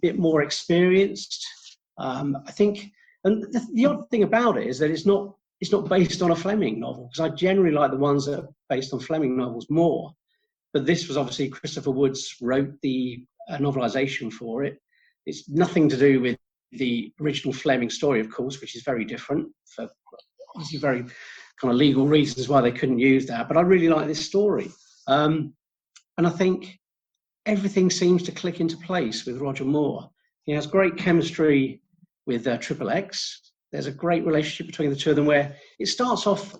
Bit more experienced. I think. And the odd thing about it is that it's not based on a Fleming novel, because I generally like the ones that are based on Fleming novels more. But this was obviously Christopher Woods wrote the novelisation for it. It's nothing to do with the original Fleming story, of course, which is very different for obviously very kind of legal reasons why they couldn't use that. But I really like this story. And I think everything seems to click into place with Roger Moore. He has great chemistry with Triple X. There's a great relationship between the two of them where it starts off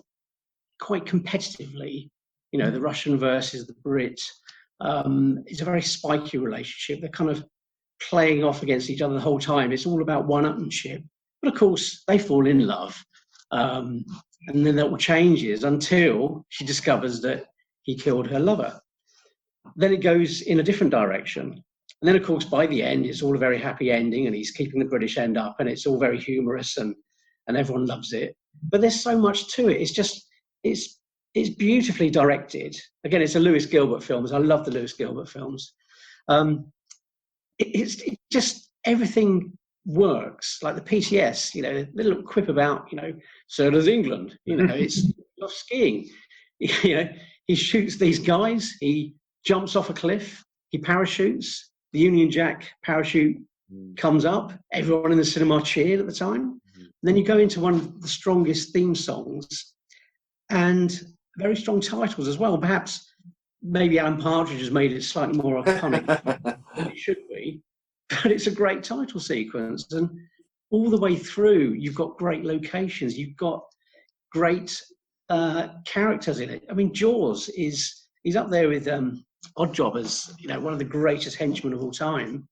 quite competitively. You know, the Russian versus the Brit. It's a very spiky relationship. They're kind of playing off against each other the whole time. It's all about one-upmanship. But of course, they fall in love. And then that all changes until she discovers that he killed her lover. Then it goes in a different direction. And then, of course, by the end, it's all a very happy ending, and he's keeping the British end up, and it's all very humorous, and everyone loves it. But there's so much to it. It's beautifully directed. Again, it's a Lewis Gilbert film. I love the Lewis Gilbert films. It's just everything works. Like the PTS, you know, the little quip about, you know, so does England. You know, it's love skiing. You know, he shoots these guys. He jumps off a cliff. He parachutes. The Union Jack parachute comes up. Everyone in the cinema cheered at the time. And then you go into one of the strongest theme songs and very strong titles as well. Perhaps maybe Alan Partridge has made it slightly more iconic than it should be, but it's a great title sequence. And all the way through, you've got great locations. You've got great characters in it. I mean, Jaws he's up there with Oddjob as, you know, one of the greatest henchmen of all time.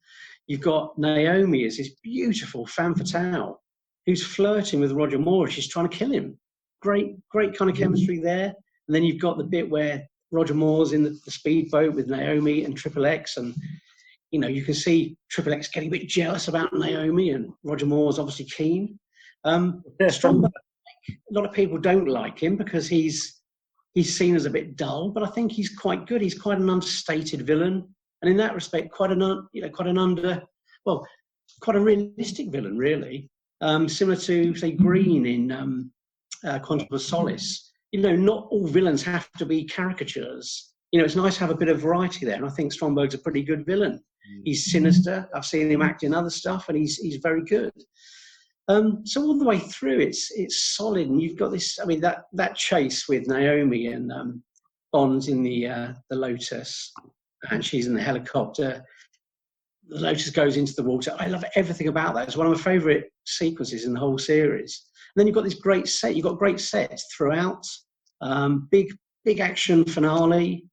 You've got Naomi as this beautiful femme fatale who's flirting with Roger Moore. She's trying to kill him. Great kind of chemistry there. And then you've got the bit where Roger Moore's in the speedboat with Naomi and Triple X, and you know, you can see Triple X getting a bit jealous about Naomi, and Roger Moore's obviously keen. Stromberg, a lot of people don't like him because he's seen as a bit dull, but I think he's quite good. He's quite an understated villain, and in that respect, quite a realistic villain, really. Similar to, say, Green in Quantum of Solace. You know, not all villains have to be caricatures. You know, it's nice to have a bit of variety there, and I think Stromberg's a pretty good villain. He's sinister. I've seen him act in other stuff, and he's very good. So all the way through, it's solid, and you've got this. I mean, that chase with Naomi and Bond's in the Lotus, and she's in the helicopter. The Lotus goes into the water. I love everything about that. It's one of my favourite sequences in the whole series. And then you've got this great set. You've got great sets throughout. Big action finale,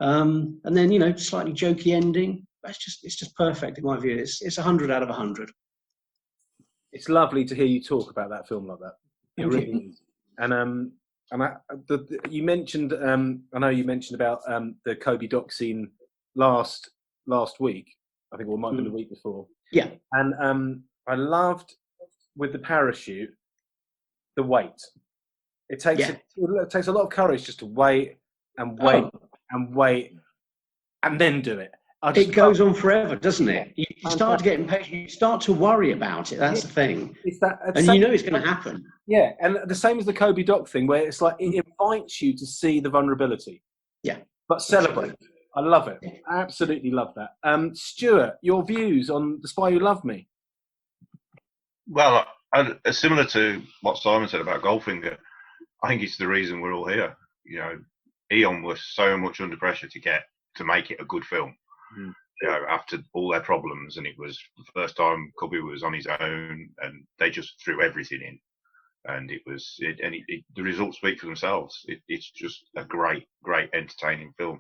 and then slightly jokey ending. It's just perfect in my view. It's 100 out of 100. It's lovely to hear you talk about that film like that. It Thank really you. is. And you mentioned, I know you mentioned about the Kobe doc scene last week. I think it might have been the week before. Yeah. And I loved with the parachute the wait. It takes a lot of courage just to wait and wait and wait and then do it. It goes on forever, doesn't it? You start to get impatient. You start to worry about it. That's the thing. It's that, and you know it's going to happen. Yeah, and the same as the Kobe doc thing, where it's like it invites you to see the vulnerability. Yeah. But celebrate. I love it. I absolutely love that. Stuart, your views on The Spy Who Loved Me? Well, similar to what Simon said about Goldfinger, I think it's the reason we're all here. Eon was so much under pressure to make it a good film. After all their problems, and it was the first time Cubby was on his own, and they just threw everything in, and the results speak for themselves. It's just a great entertaining film.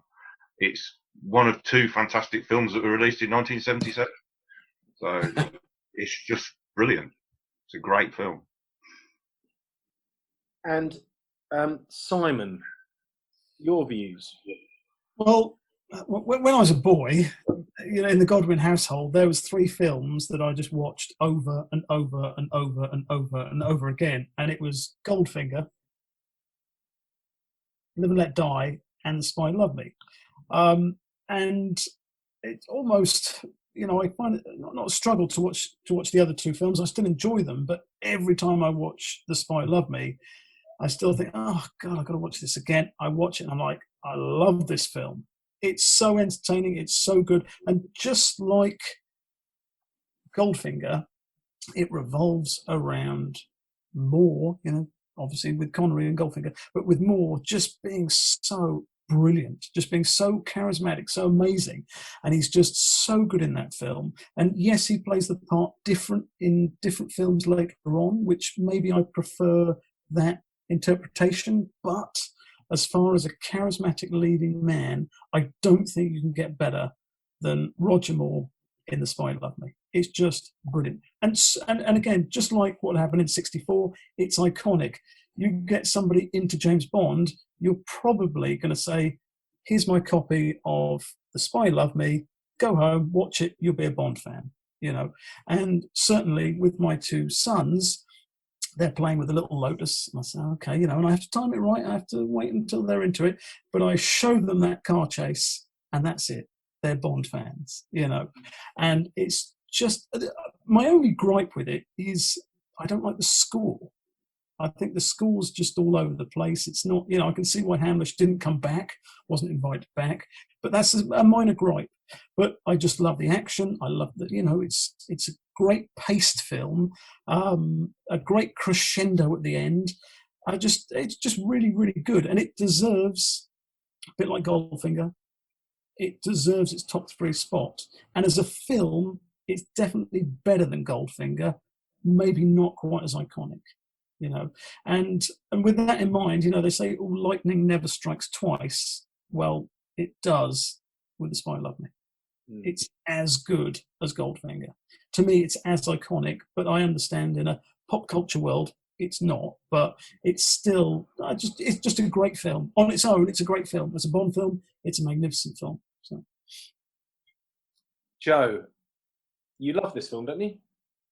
It's one of two fantastic films that were released in 1977, so it's just brilliant. It's a great film. And Simon, your views? Well, when I was a boy, in the Godwin household, there was 3 films that I just watched over and over and over and over and over again, and it was Goldfinger, Live and Let Die, and The Spy Who Loved Me. And it's almost, I find it not a struggle to watch the other 2 films. I still enjoy them, but every time I watch The Spy Who Loved Me, I still think, oh God, I've got to watch this again. I watch it and I'm like, I love this film. It's so entertaining. It's so good. And just like Goldfinger, it revolves around Moore, obviously with Connery and Goldfinger, but with Moore just being so brilliant, just being so charismatic, so amazing. And he's just so good in that film. And yes, he plays the part different in different films later on, which maybe I prefer that interpretation. But as far as a charismatic leading man, I don't think you can get better than Roger Moore in The Spy Who Loved Me. It's just brilliant. And again, just like what happened in '64, it's iconic. You get somebody into James Bond, you're probably going to say, here's my copy of The Spy Who Loved Me, go home, watch it, you'll be a Bond fan, And certainly with my 2 sons, they're playing with the little Lotus, and I say, okay, and I have to time it right, I have to wait until they're into it, but I show them that car chase, and that's it. They're Bond fans, And it's just, my only gripe with it is I don't like the score. I think the score's just all over the place. It's not, I can see why Hamlish didn't come back, wasn't invited back, but that's a minor gripe. But I just love the action. I love that, it's a great paced film, a great crescendo at the end. It's just really, really good. And it deserves, a bit like Goldfinger, it deserves its top 3 spot. And as a film, it's definitely better than Goldfinger, maybe not quite as iconic. And with that in mind, they say, oh, lightning never strikes twice. Well, it does with The Spy Who Loved Me. It's as good as Goldfinger. To me, it's as iconic, but I understand in a pop culture world, it's not. But it's still, it's just a great film. On its own, it's a great film. As a Bond film, it's a magnificent film. So. Joe, you love this film, don't you?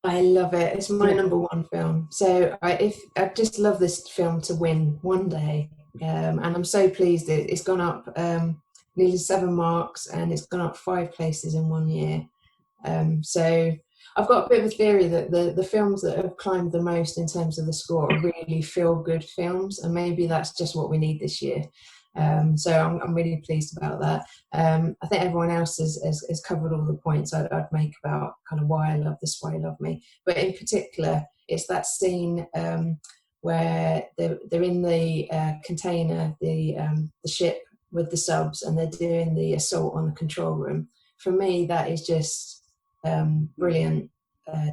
I love it. It's my number 1 film. So I just love this film to win one day, and I'm so pleased it's gone up nearly 7 marks, and it's gone up 5 places in 1 year. So I've got a bit of a theory that the films that have climbed the most in terms of the score are really feel-good films, and maybe that's just what we need this year. So I'm really pleased about that. I think everyone else has covered all the points I'd make about kind of why I love this, why I love me. But in particular, it's that scene where they're in the container, the ship with the subs, and they're doing the assault on the control room. For me, that is just brilliant.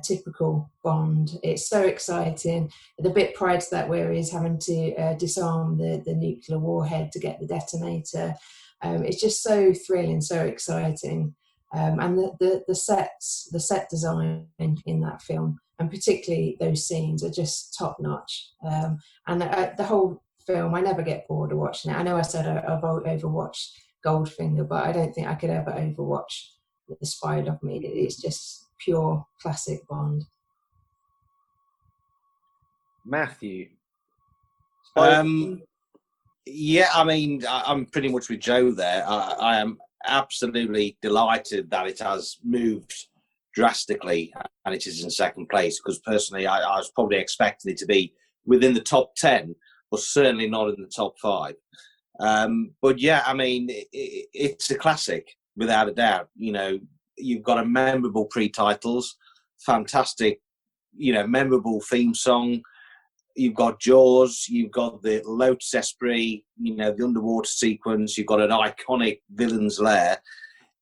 Typical Bond. It's so exciting. The bit prior to that, where he's having to disarm the nuclear warhead to get the detonator, it's just so thrilling, so exciting. And the set design in that film, and particularly those scenes, are just top notch. And the whole film, I never get bored of watching it. I know I said I've overwatched Goldfinger, but I don't think I could ever overwatch The Spy Who Loved Me. It's just pure classic Bond. Matthew. Yeah, I mean, I'm pretty much with Joe there. I am absolutely delighted that it has moved drastically and it is in second place, because personally I was probably expecting it to be within the top 10, but certainly not in the top 5. But yeah, I mean, it's a classic without a doubt. You know, you've got a memorable pre-titles, fantastic, you know, memorable theme song. You've got Jaws, you've got the Lotus Esprit, you know, the underwater sequence, you've got an iconic villain's lair.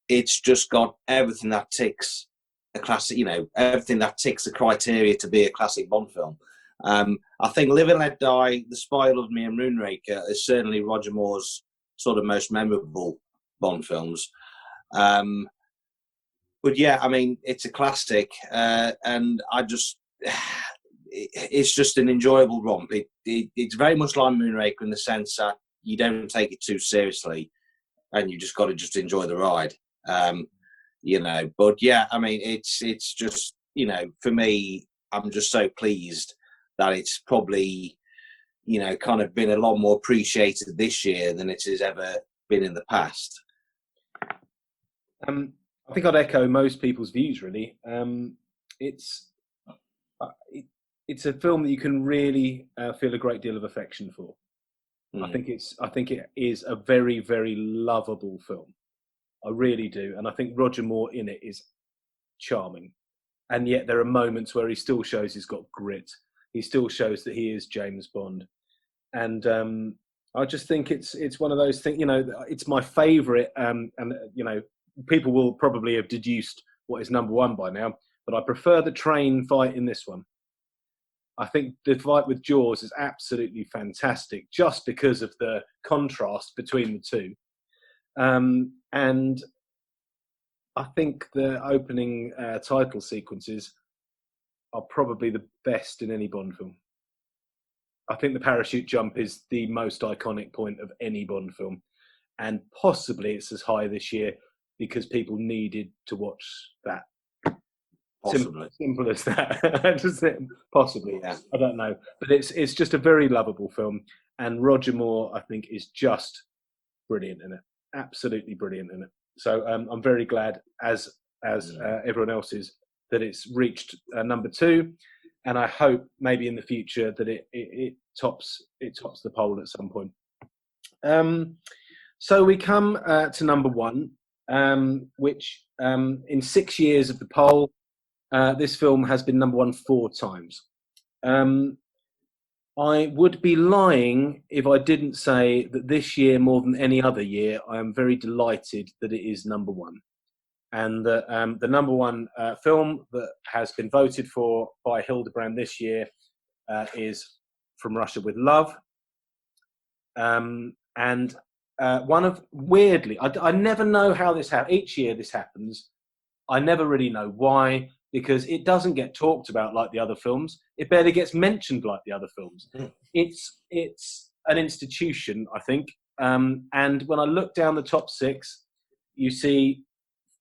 It's just got everything that ticks a classic, you know, everything that ticks the criteria to be a classic Bond film. I think Live and Let Die, The Spy Who Loved Me, and Moonraker is certainly Roger Moore's sort of most memorable Bond films. But yeah, I mean, it's a classic, and it's just an enjoyable romp. It's very much like Moonraker in the sense that you don't take it too seriously, and you just got to just enjoy the ride. You know, but yeah, I mean, it's just, you know, for me, I'm just so pleased that it's probably, you know, kind of been a lot more appreciated this year than it has ever been in the past. I think I'd echo most people's views, really. It's a film that you can really feel a great deal of affection for. I think it is a very, very lovable film. I really do. And I think Roger Moore in it is charming. And yet there are moments where he still shows he's got grit. He still shows that he is James Bond. And I just think it's one of those things, you know, it's my favourite. And, you know, people will probably have deduced what is number one by now, but I prefer the train fight in this one. I think the fight with Jaws is absolutely fantastic just because of the contrast between the two. And I think the opening title sequences are probably the best in any Bond film. I think the parachute jump is the most iconic point of any Bond film. And possibly it's as high this year because people needed to watch that. Possibly. Simple as that. Just possibly, yeah. I don't know. But it's just a very lovable film. And Roger Moore, I think, is just brilliant in it. Absolutely brilliant in it. So I'm very glad, as everyone else is, that it's reached number 2. And I hope maybe in the future that it tops the poll at some point. So we come to number 1, which in 6 years of the poll, this film has been number 1 4 times. I would be lying if I didn't say that this year, more than any other year, I am very delighted that it is number 1. And the number 1 film that has been voted for by Hildebrand this year is From Russia with Love. And one of, weirdly, I never know how this happens. Each year this happens. I never really know why, because it doesn't get talked about like the other films. It barely gets mentioned like the other films. It's an institution, I think. And when I look down the top 6, you see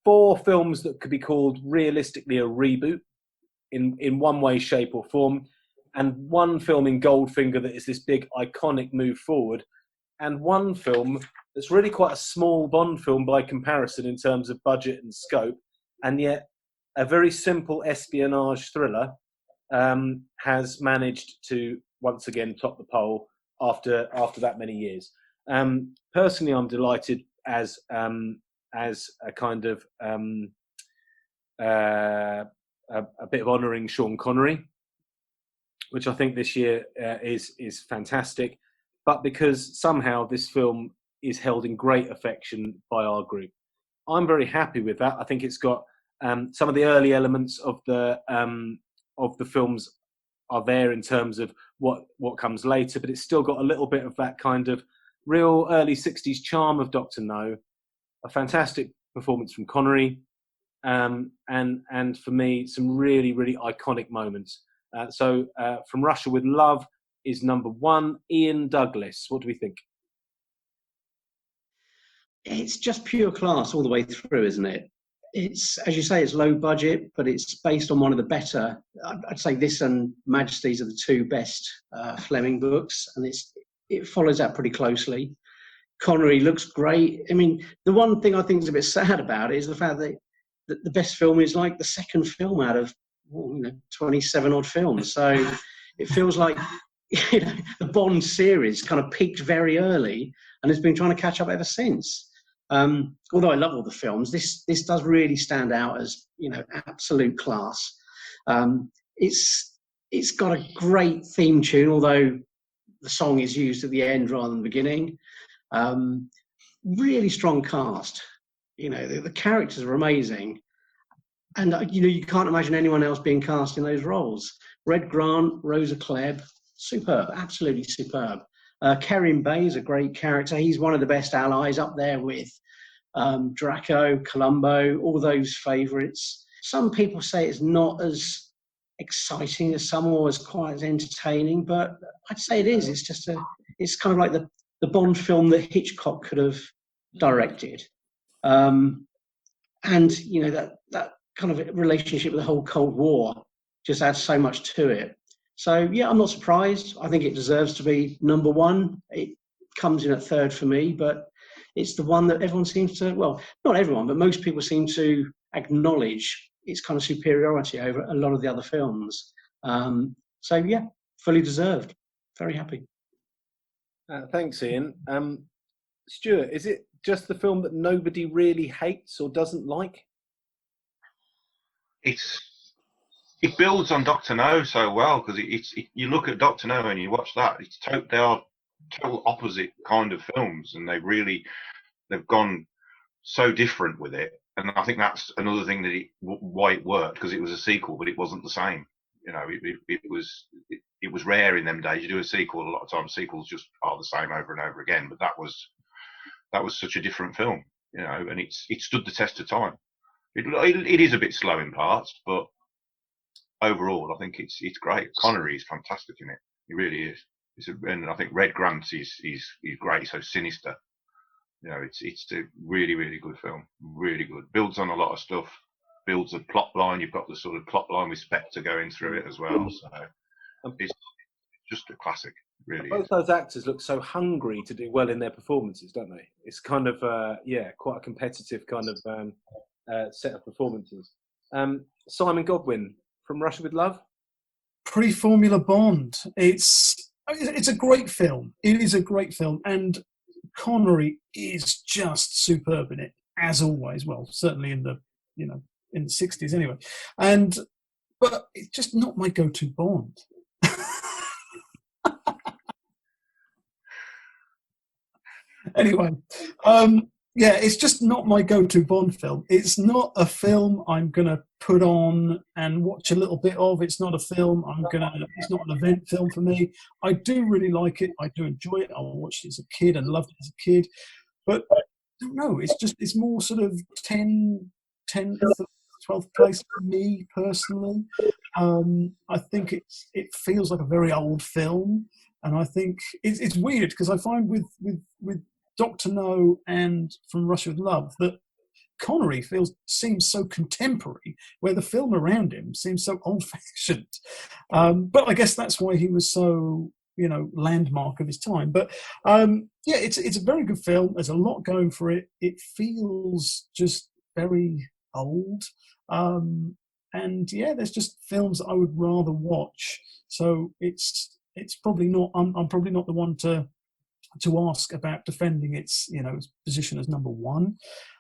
4 films that could be called realistically a reboot in one way, shape or form, and 1 film in Goldfinger that is this big iconic move forward, and 1 film that's really quite a small Bond film by comparison in terms of budget and scope, and yet a very simple espionage thriller has managed to once again top the poll after that many years. Personally, I'm delighted as a kind of a bit of honouring Sean Connery, which I think this year is fantastic. But because somehow this film is held in great affection by our group, I'm very happy with that. I think it's got some of the early elements of the films are there in terms of what comes later, but it's still got a little bit of that kind of real early 60s charm of Dr. No, a fantastic performance from Connery, and for me, some really, really iconic moments. So From Russia with Love is number one. Ian Douglas, what do we think? It's just pure class all the way through, isn't it? It's, as you say, it's low budget, but it's based on one of the better. I'd say this and Majesties are the two best Fleming books, and it follows that pretty closely. Connery looks great. I mean, the one thing I think is a bit sad about it is the fact that the best film is like the second film out of 27 odd films. So it feels like the Bond series kind of peaked very early and has been trying to catch up ever since. Although I love all the films, this does really stand out as absolute class. It's got a great theme tune, although the song is used at the end rather than the beginning. Really strong cast. The characters are amazing, and you can't imagine anyone else being cast in those roles. Red Grant, Rosa Klebb, superb, absolutely superb. Kerim Bey is a great character. He's one of the best allies, up there with Draco, Columbo, all those favourites. Some people say it's not as exciting as some, or as quite as entertaining, but I'd say it is. It's kind of like the Bond film that Hitchcock could have directed. And that kind of relationship with the whole Cold War just adds so much to it. So yeah, I'm not surprised. I think it deserves to be number one. It comes in at third for me, but it's the one that everyone seems to, well, not everyone, but most people seem to acknowledge its kind of superiority over a lot of the other films. So yeah, fully deserved. Very happy. Thanks, Ian. Stuart, is it just the film that nobody really hates or doesn't like? It builds on Dr. No so well, because you look at Dr. No and you watch that, they are total opposite kind of films, and they've gone so different with it. And I think that's another thing that why it worked, because it was a sequel, but it wasn't the same. It was rare in them days. You do a sequel, a lot of times sequels just are the same over and over again. But that was such a different film, and it stood the test of time. It is a bit slow in parts, but overall, I think it's great. Connery is fantastic in it. He really is. And I think Red Grant is great. So sinister. It's a really, really good film. Really good. Builds on a lot of stuff. Builds a plot line. You've got the sort of plot line with Spectre going through it as well. So it's just a classic. Really. Both those actors look so hungry to do well in their performances, don't they? It's kind of quite a competitive kind of set of performances. Simon Godwin, From Russia with Love. Pre-Formula Bond. It's a great film. It is a great film, and Connery is just superb in it, as always. Well, certainly in the 60s anyway. But it's just not my go-to Bond. Anyway, it's just not my go-to Bond film. It's not a film I'm going to put on and watch a little bit of. It's not a film it's not an event film for me. I do really like it. I do enjoy it. I watched it as a kid and loved it as a kid. But I don't know, it's more sort of 10th, 12th place for me personally. I think it feels like a very old film. And I think it's weird, because I find with Dr. No and From Russia with Love that Connery seems so contemporary, where the film around him seems so old-fashioned. But I guess that's why he was so, landmark of his time. But it's a very good film. There's a lot going for it. It feels just very old. And there's just films that I would rather watch. So it's probably not. I'm probably not the one to to ask about defending its its position as number one.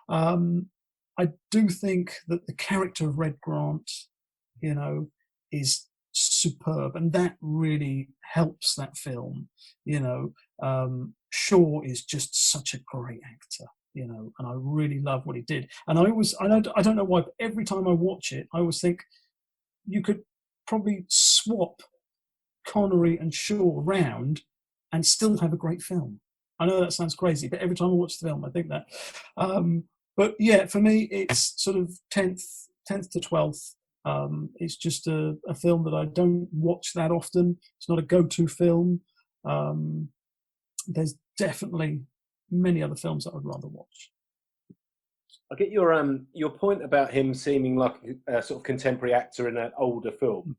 I do think that the character of Red Grant, is superb, and that really helps that film. Shaw is just such a great actor, and I really love what he did. And I don't know why, but every time I watch it, I always think you could probably swap Connery and Shaw around and still have a great film. I know that sounds crazy, but every time I watch the film, I think that. But yeah, for me, it's sort of 10th to 12th. It's just a film that I don't watch that often. It's not a go-to film. There's definitely many other films that I'd rather watch. I get your point about him seeming like a sort of contemporary actor in an older film.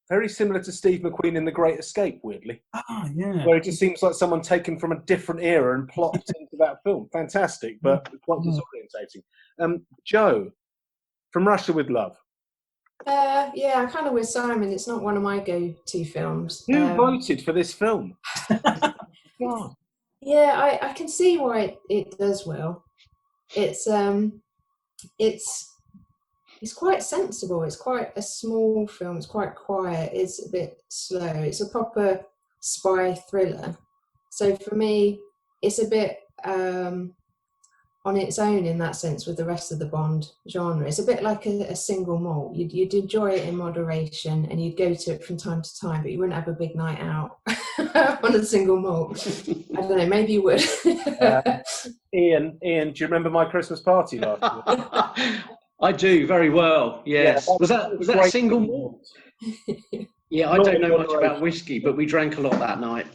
Very similar to Steve McQueen in The Great Escape, weirdly. Yeah. Where it just seems like someone taken from a different era and plopped into that film. Fantastic, but quite disorientating. Joe, From Russia with Love. Yeah, kind of with Simon. It's not one of my go-to films. Who voted for this film? God. Yeah, I can see why it does well. It's quite sensible. It's quite a small film. It's quite quiet. It's a bit slow. It's a proper spy thriller. So for me, it's a bit on its own in that sense with the rest of the Bond genre. It's a bit like a single malt. You'd enjoy it in moderation and you'd go to it from time to time, but you wouldn't have a big night out on a single malt. I don't know, maybe you would. Ian, do you remember my Christmas party last year? I do very well. Yes. Yeah, was that a single malt? Yeah, I don't know much about whiskey, but we drank a lot that night.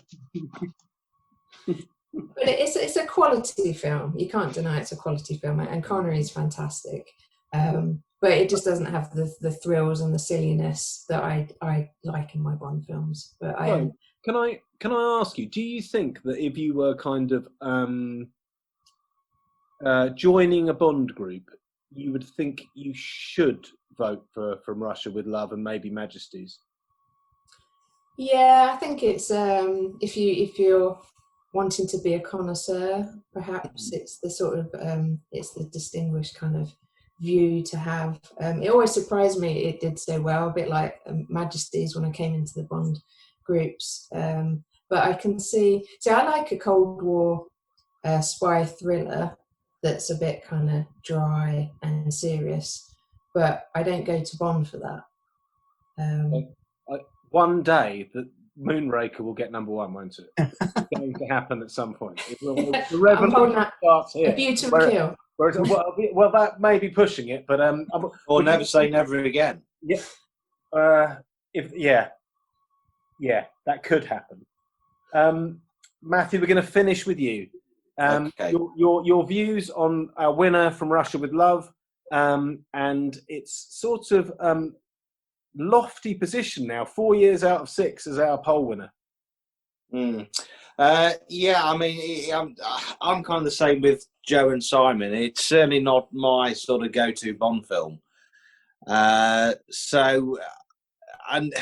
But it's a quality film. You can't deny it's a quality film, and Connery is fantastic. But it just doesn't have the thrills and the silliness that I like in my Bond films. But Can I ask you? Do you think that if you were kind of joining a Bond group, you would think you should vote for From Russia with Love and maybe Majesties? Yeah, I think it's if you're wanting to be a connoisseur, perhaps it's the sort of it's the distinguished kind of view to have. It always surprised me it did so well, a bit like Majesties when I came into the Bond groups. But I can see. So I like a Cold War spy thriller that's a bit kind of dry and serious, but I don't go to Bond for that. One day, the Moonraker will get number one, won't it? It's going to happen at some point. The revolution starts here. A View to a Kill. Well, that may be pushing it, but or Never Say Never Again. Yeah, that could happen. Matthew, we're going to finish with you. Okay. Your views on our winner From Russia with Love, and its sort of lofty position now, 4 years out of 6 as our poll winner. Yeah, I mean, I'm kind of the same with Joe and Simon. It's certainly not my sort of go-to Bond film. So, and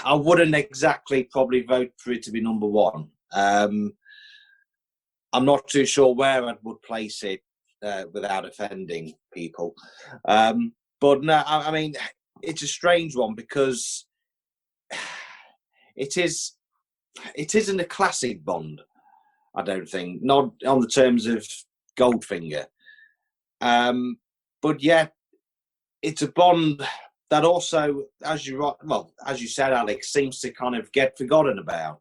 I wouldn't exactly probably vote for it to be number one. I'm not too sure where I would place it without offending people. But no, I mean, it's a strange one because it isn't a classic Bond, I don't think, not on the terms of Goldfinger. But yeah, it's a Bond that also, as you said, Alex, seems to kind of get forgotten about.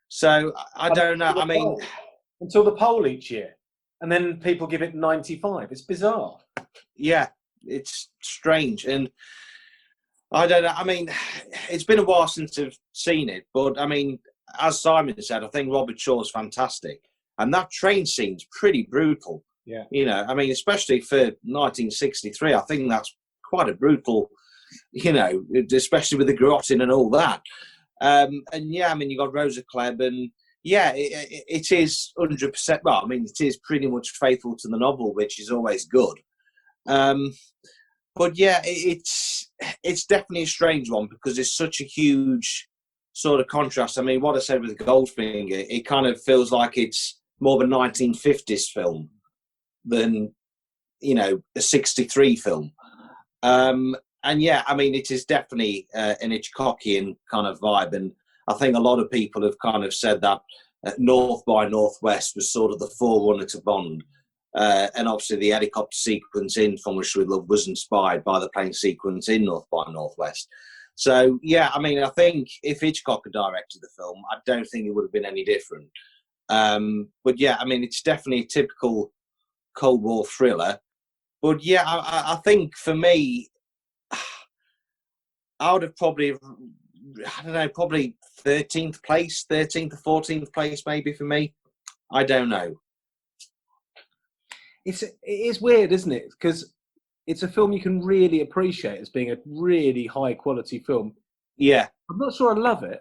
So I don't know. I mean, until the poll each year, and then people give it 95. It's bizarre. Yeah, it's strange, and I don't know. I mean, it's been a while since I've seen it, but I mean, as Simon said, I think Robert Shaw's fantastic, and that train scene's pretty brutal. Yeah, I mean, especially for 1963, I think that's quite a brutal. Especially with the garroting and all that. And yeah, I mean, you got Rosa Klebb, and yeah, it is 100%. Well, I mean, it is pretty much faithful to the novel, which is always good. But yeah, it's definitely a strange one because it's such a huge sort of contrast. I mean, what I said with Goldfinger, it kind of feels like it's more of a 1950s film than, you know, a 63 film. And yeah, I mean, it is definitely an Hitchcockian kind of vibe. And I think a lot of people have kind of said that North by Northwest was sort of the forerunner to Bond. And obviously the helicopter sequence in From Russia with Love was inspired by the plane sequence in North by Northwest. So, yeah, I mean, I think if Hitchcock had directed the film, I don't think it would have been any different. But yeah, I mean, it's definitely a typical Cold War thriller. But yeah, I think for me, I would have probably, I don't know, probably 13th or 14th place maybe for me. I don't know. It is weird, isn't it? Because it's a film you can really appreciate as being a really high quality film. Yeah. I'm not sure I love it.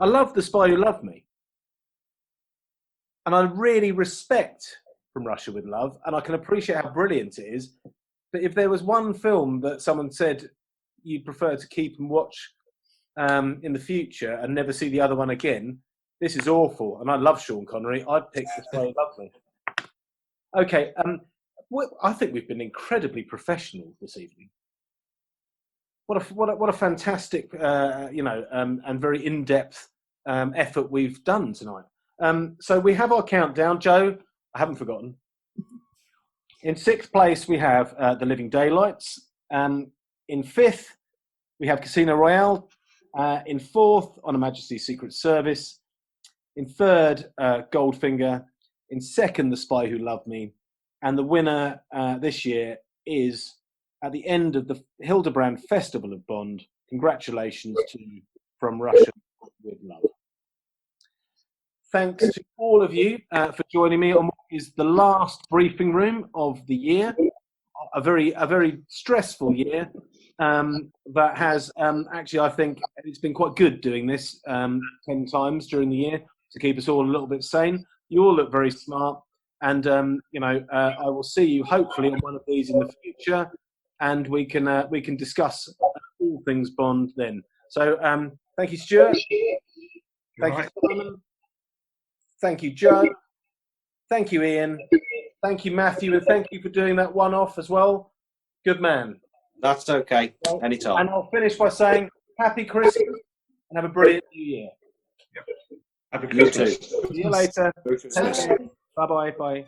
I love The Spy Who Loved Me. And I really respect From Russia with Love, and I can appreciate how brilliant it is. But if there was one film that someone said you'd prefer to keep and watch in the future and never see the other one again, this is awful. And I love Sean Connery. I'd pick The Spy Who Loved Me. Okay, I think we've been incredibly professional this evening. What a fantastic, and very in-depth effort we've done tonight. So we have our countdown. Joe, I haven't forgotten. In 6th place, we have The Living Daylights. In 5th, we have Casino Royale. In 4th, On Her Majesty's Secret Service. In 3rd, Goldfinger. In 2nd, The Spy Who Loved Me. And the winner this year is, at the end of the Hildebrand Festival of Bond, congratulations to From Russia with Love. Thanks to all of you for joining me on what is the last briefing room of the year. A very stressful year that has actually, I think it's been quite good doing this 10 times during the year to keep us all a little bit sane. You all look very smart, and I will see you hopefully on one of these in the future, and we can discuss all things Bond then. So thank you, Stuart. Thank you, Simon. Thank you, Joe. Thank you, Ian. Thank you, Matthew, and thank you for doing that one-off as well. Good man. That's okay. Anytime. And I'll finish by saying Happy Christmas and have a brilliant New Year. Yep. Happy You Christmas. too. See you later. Merry Christmas. Bye-bye. Bye.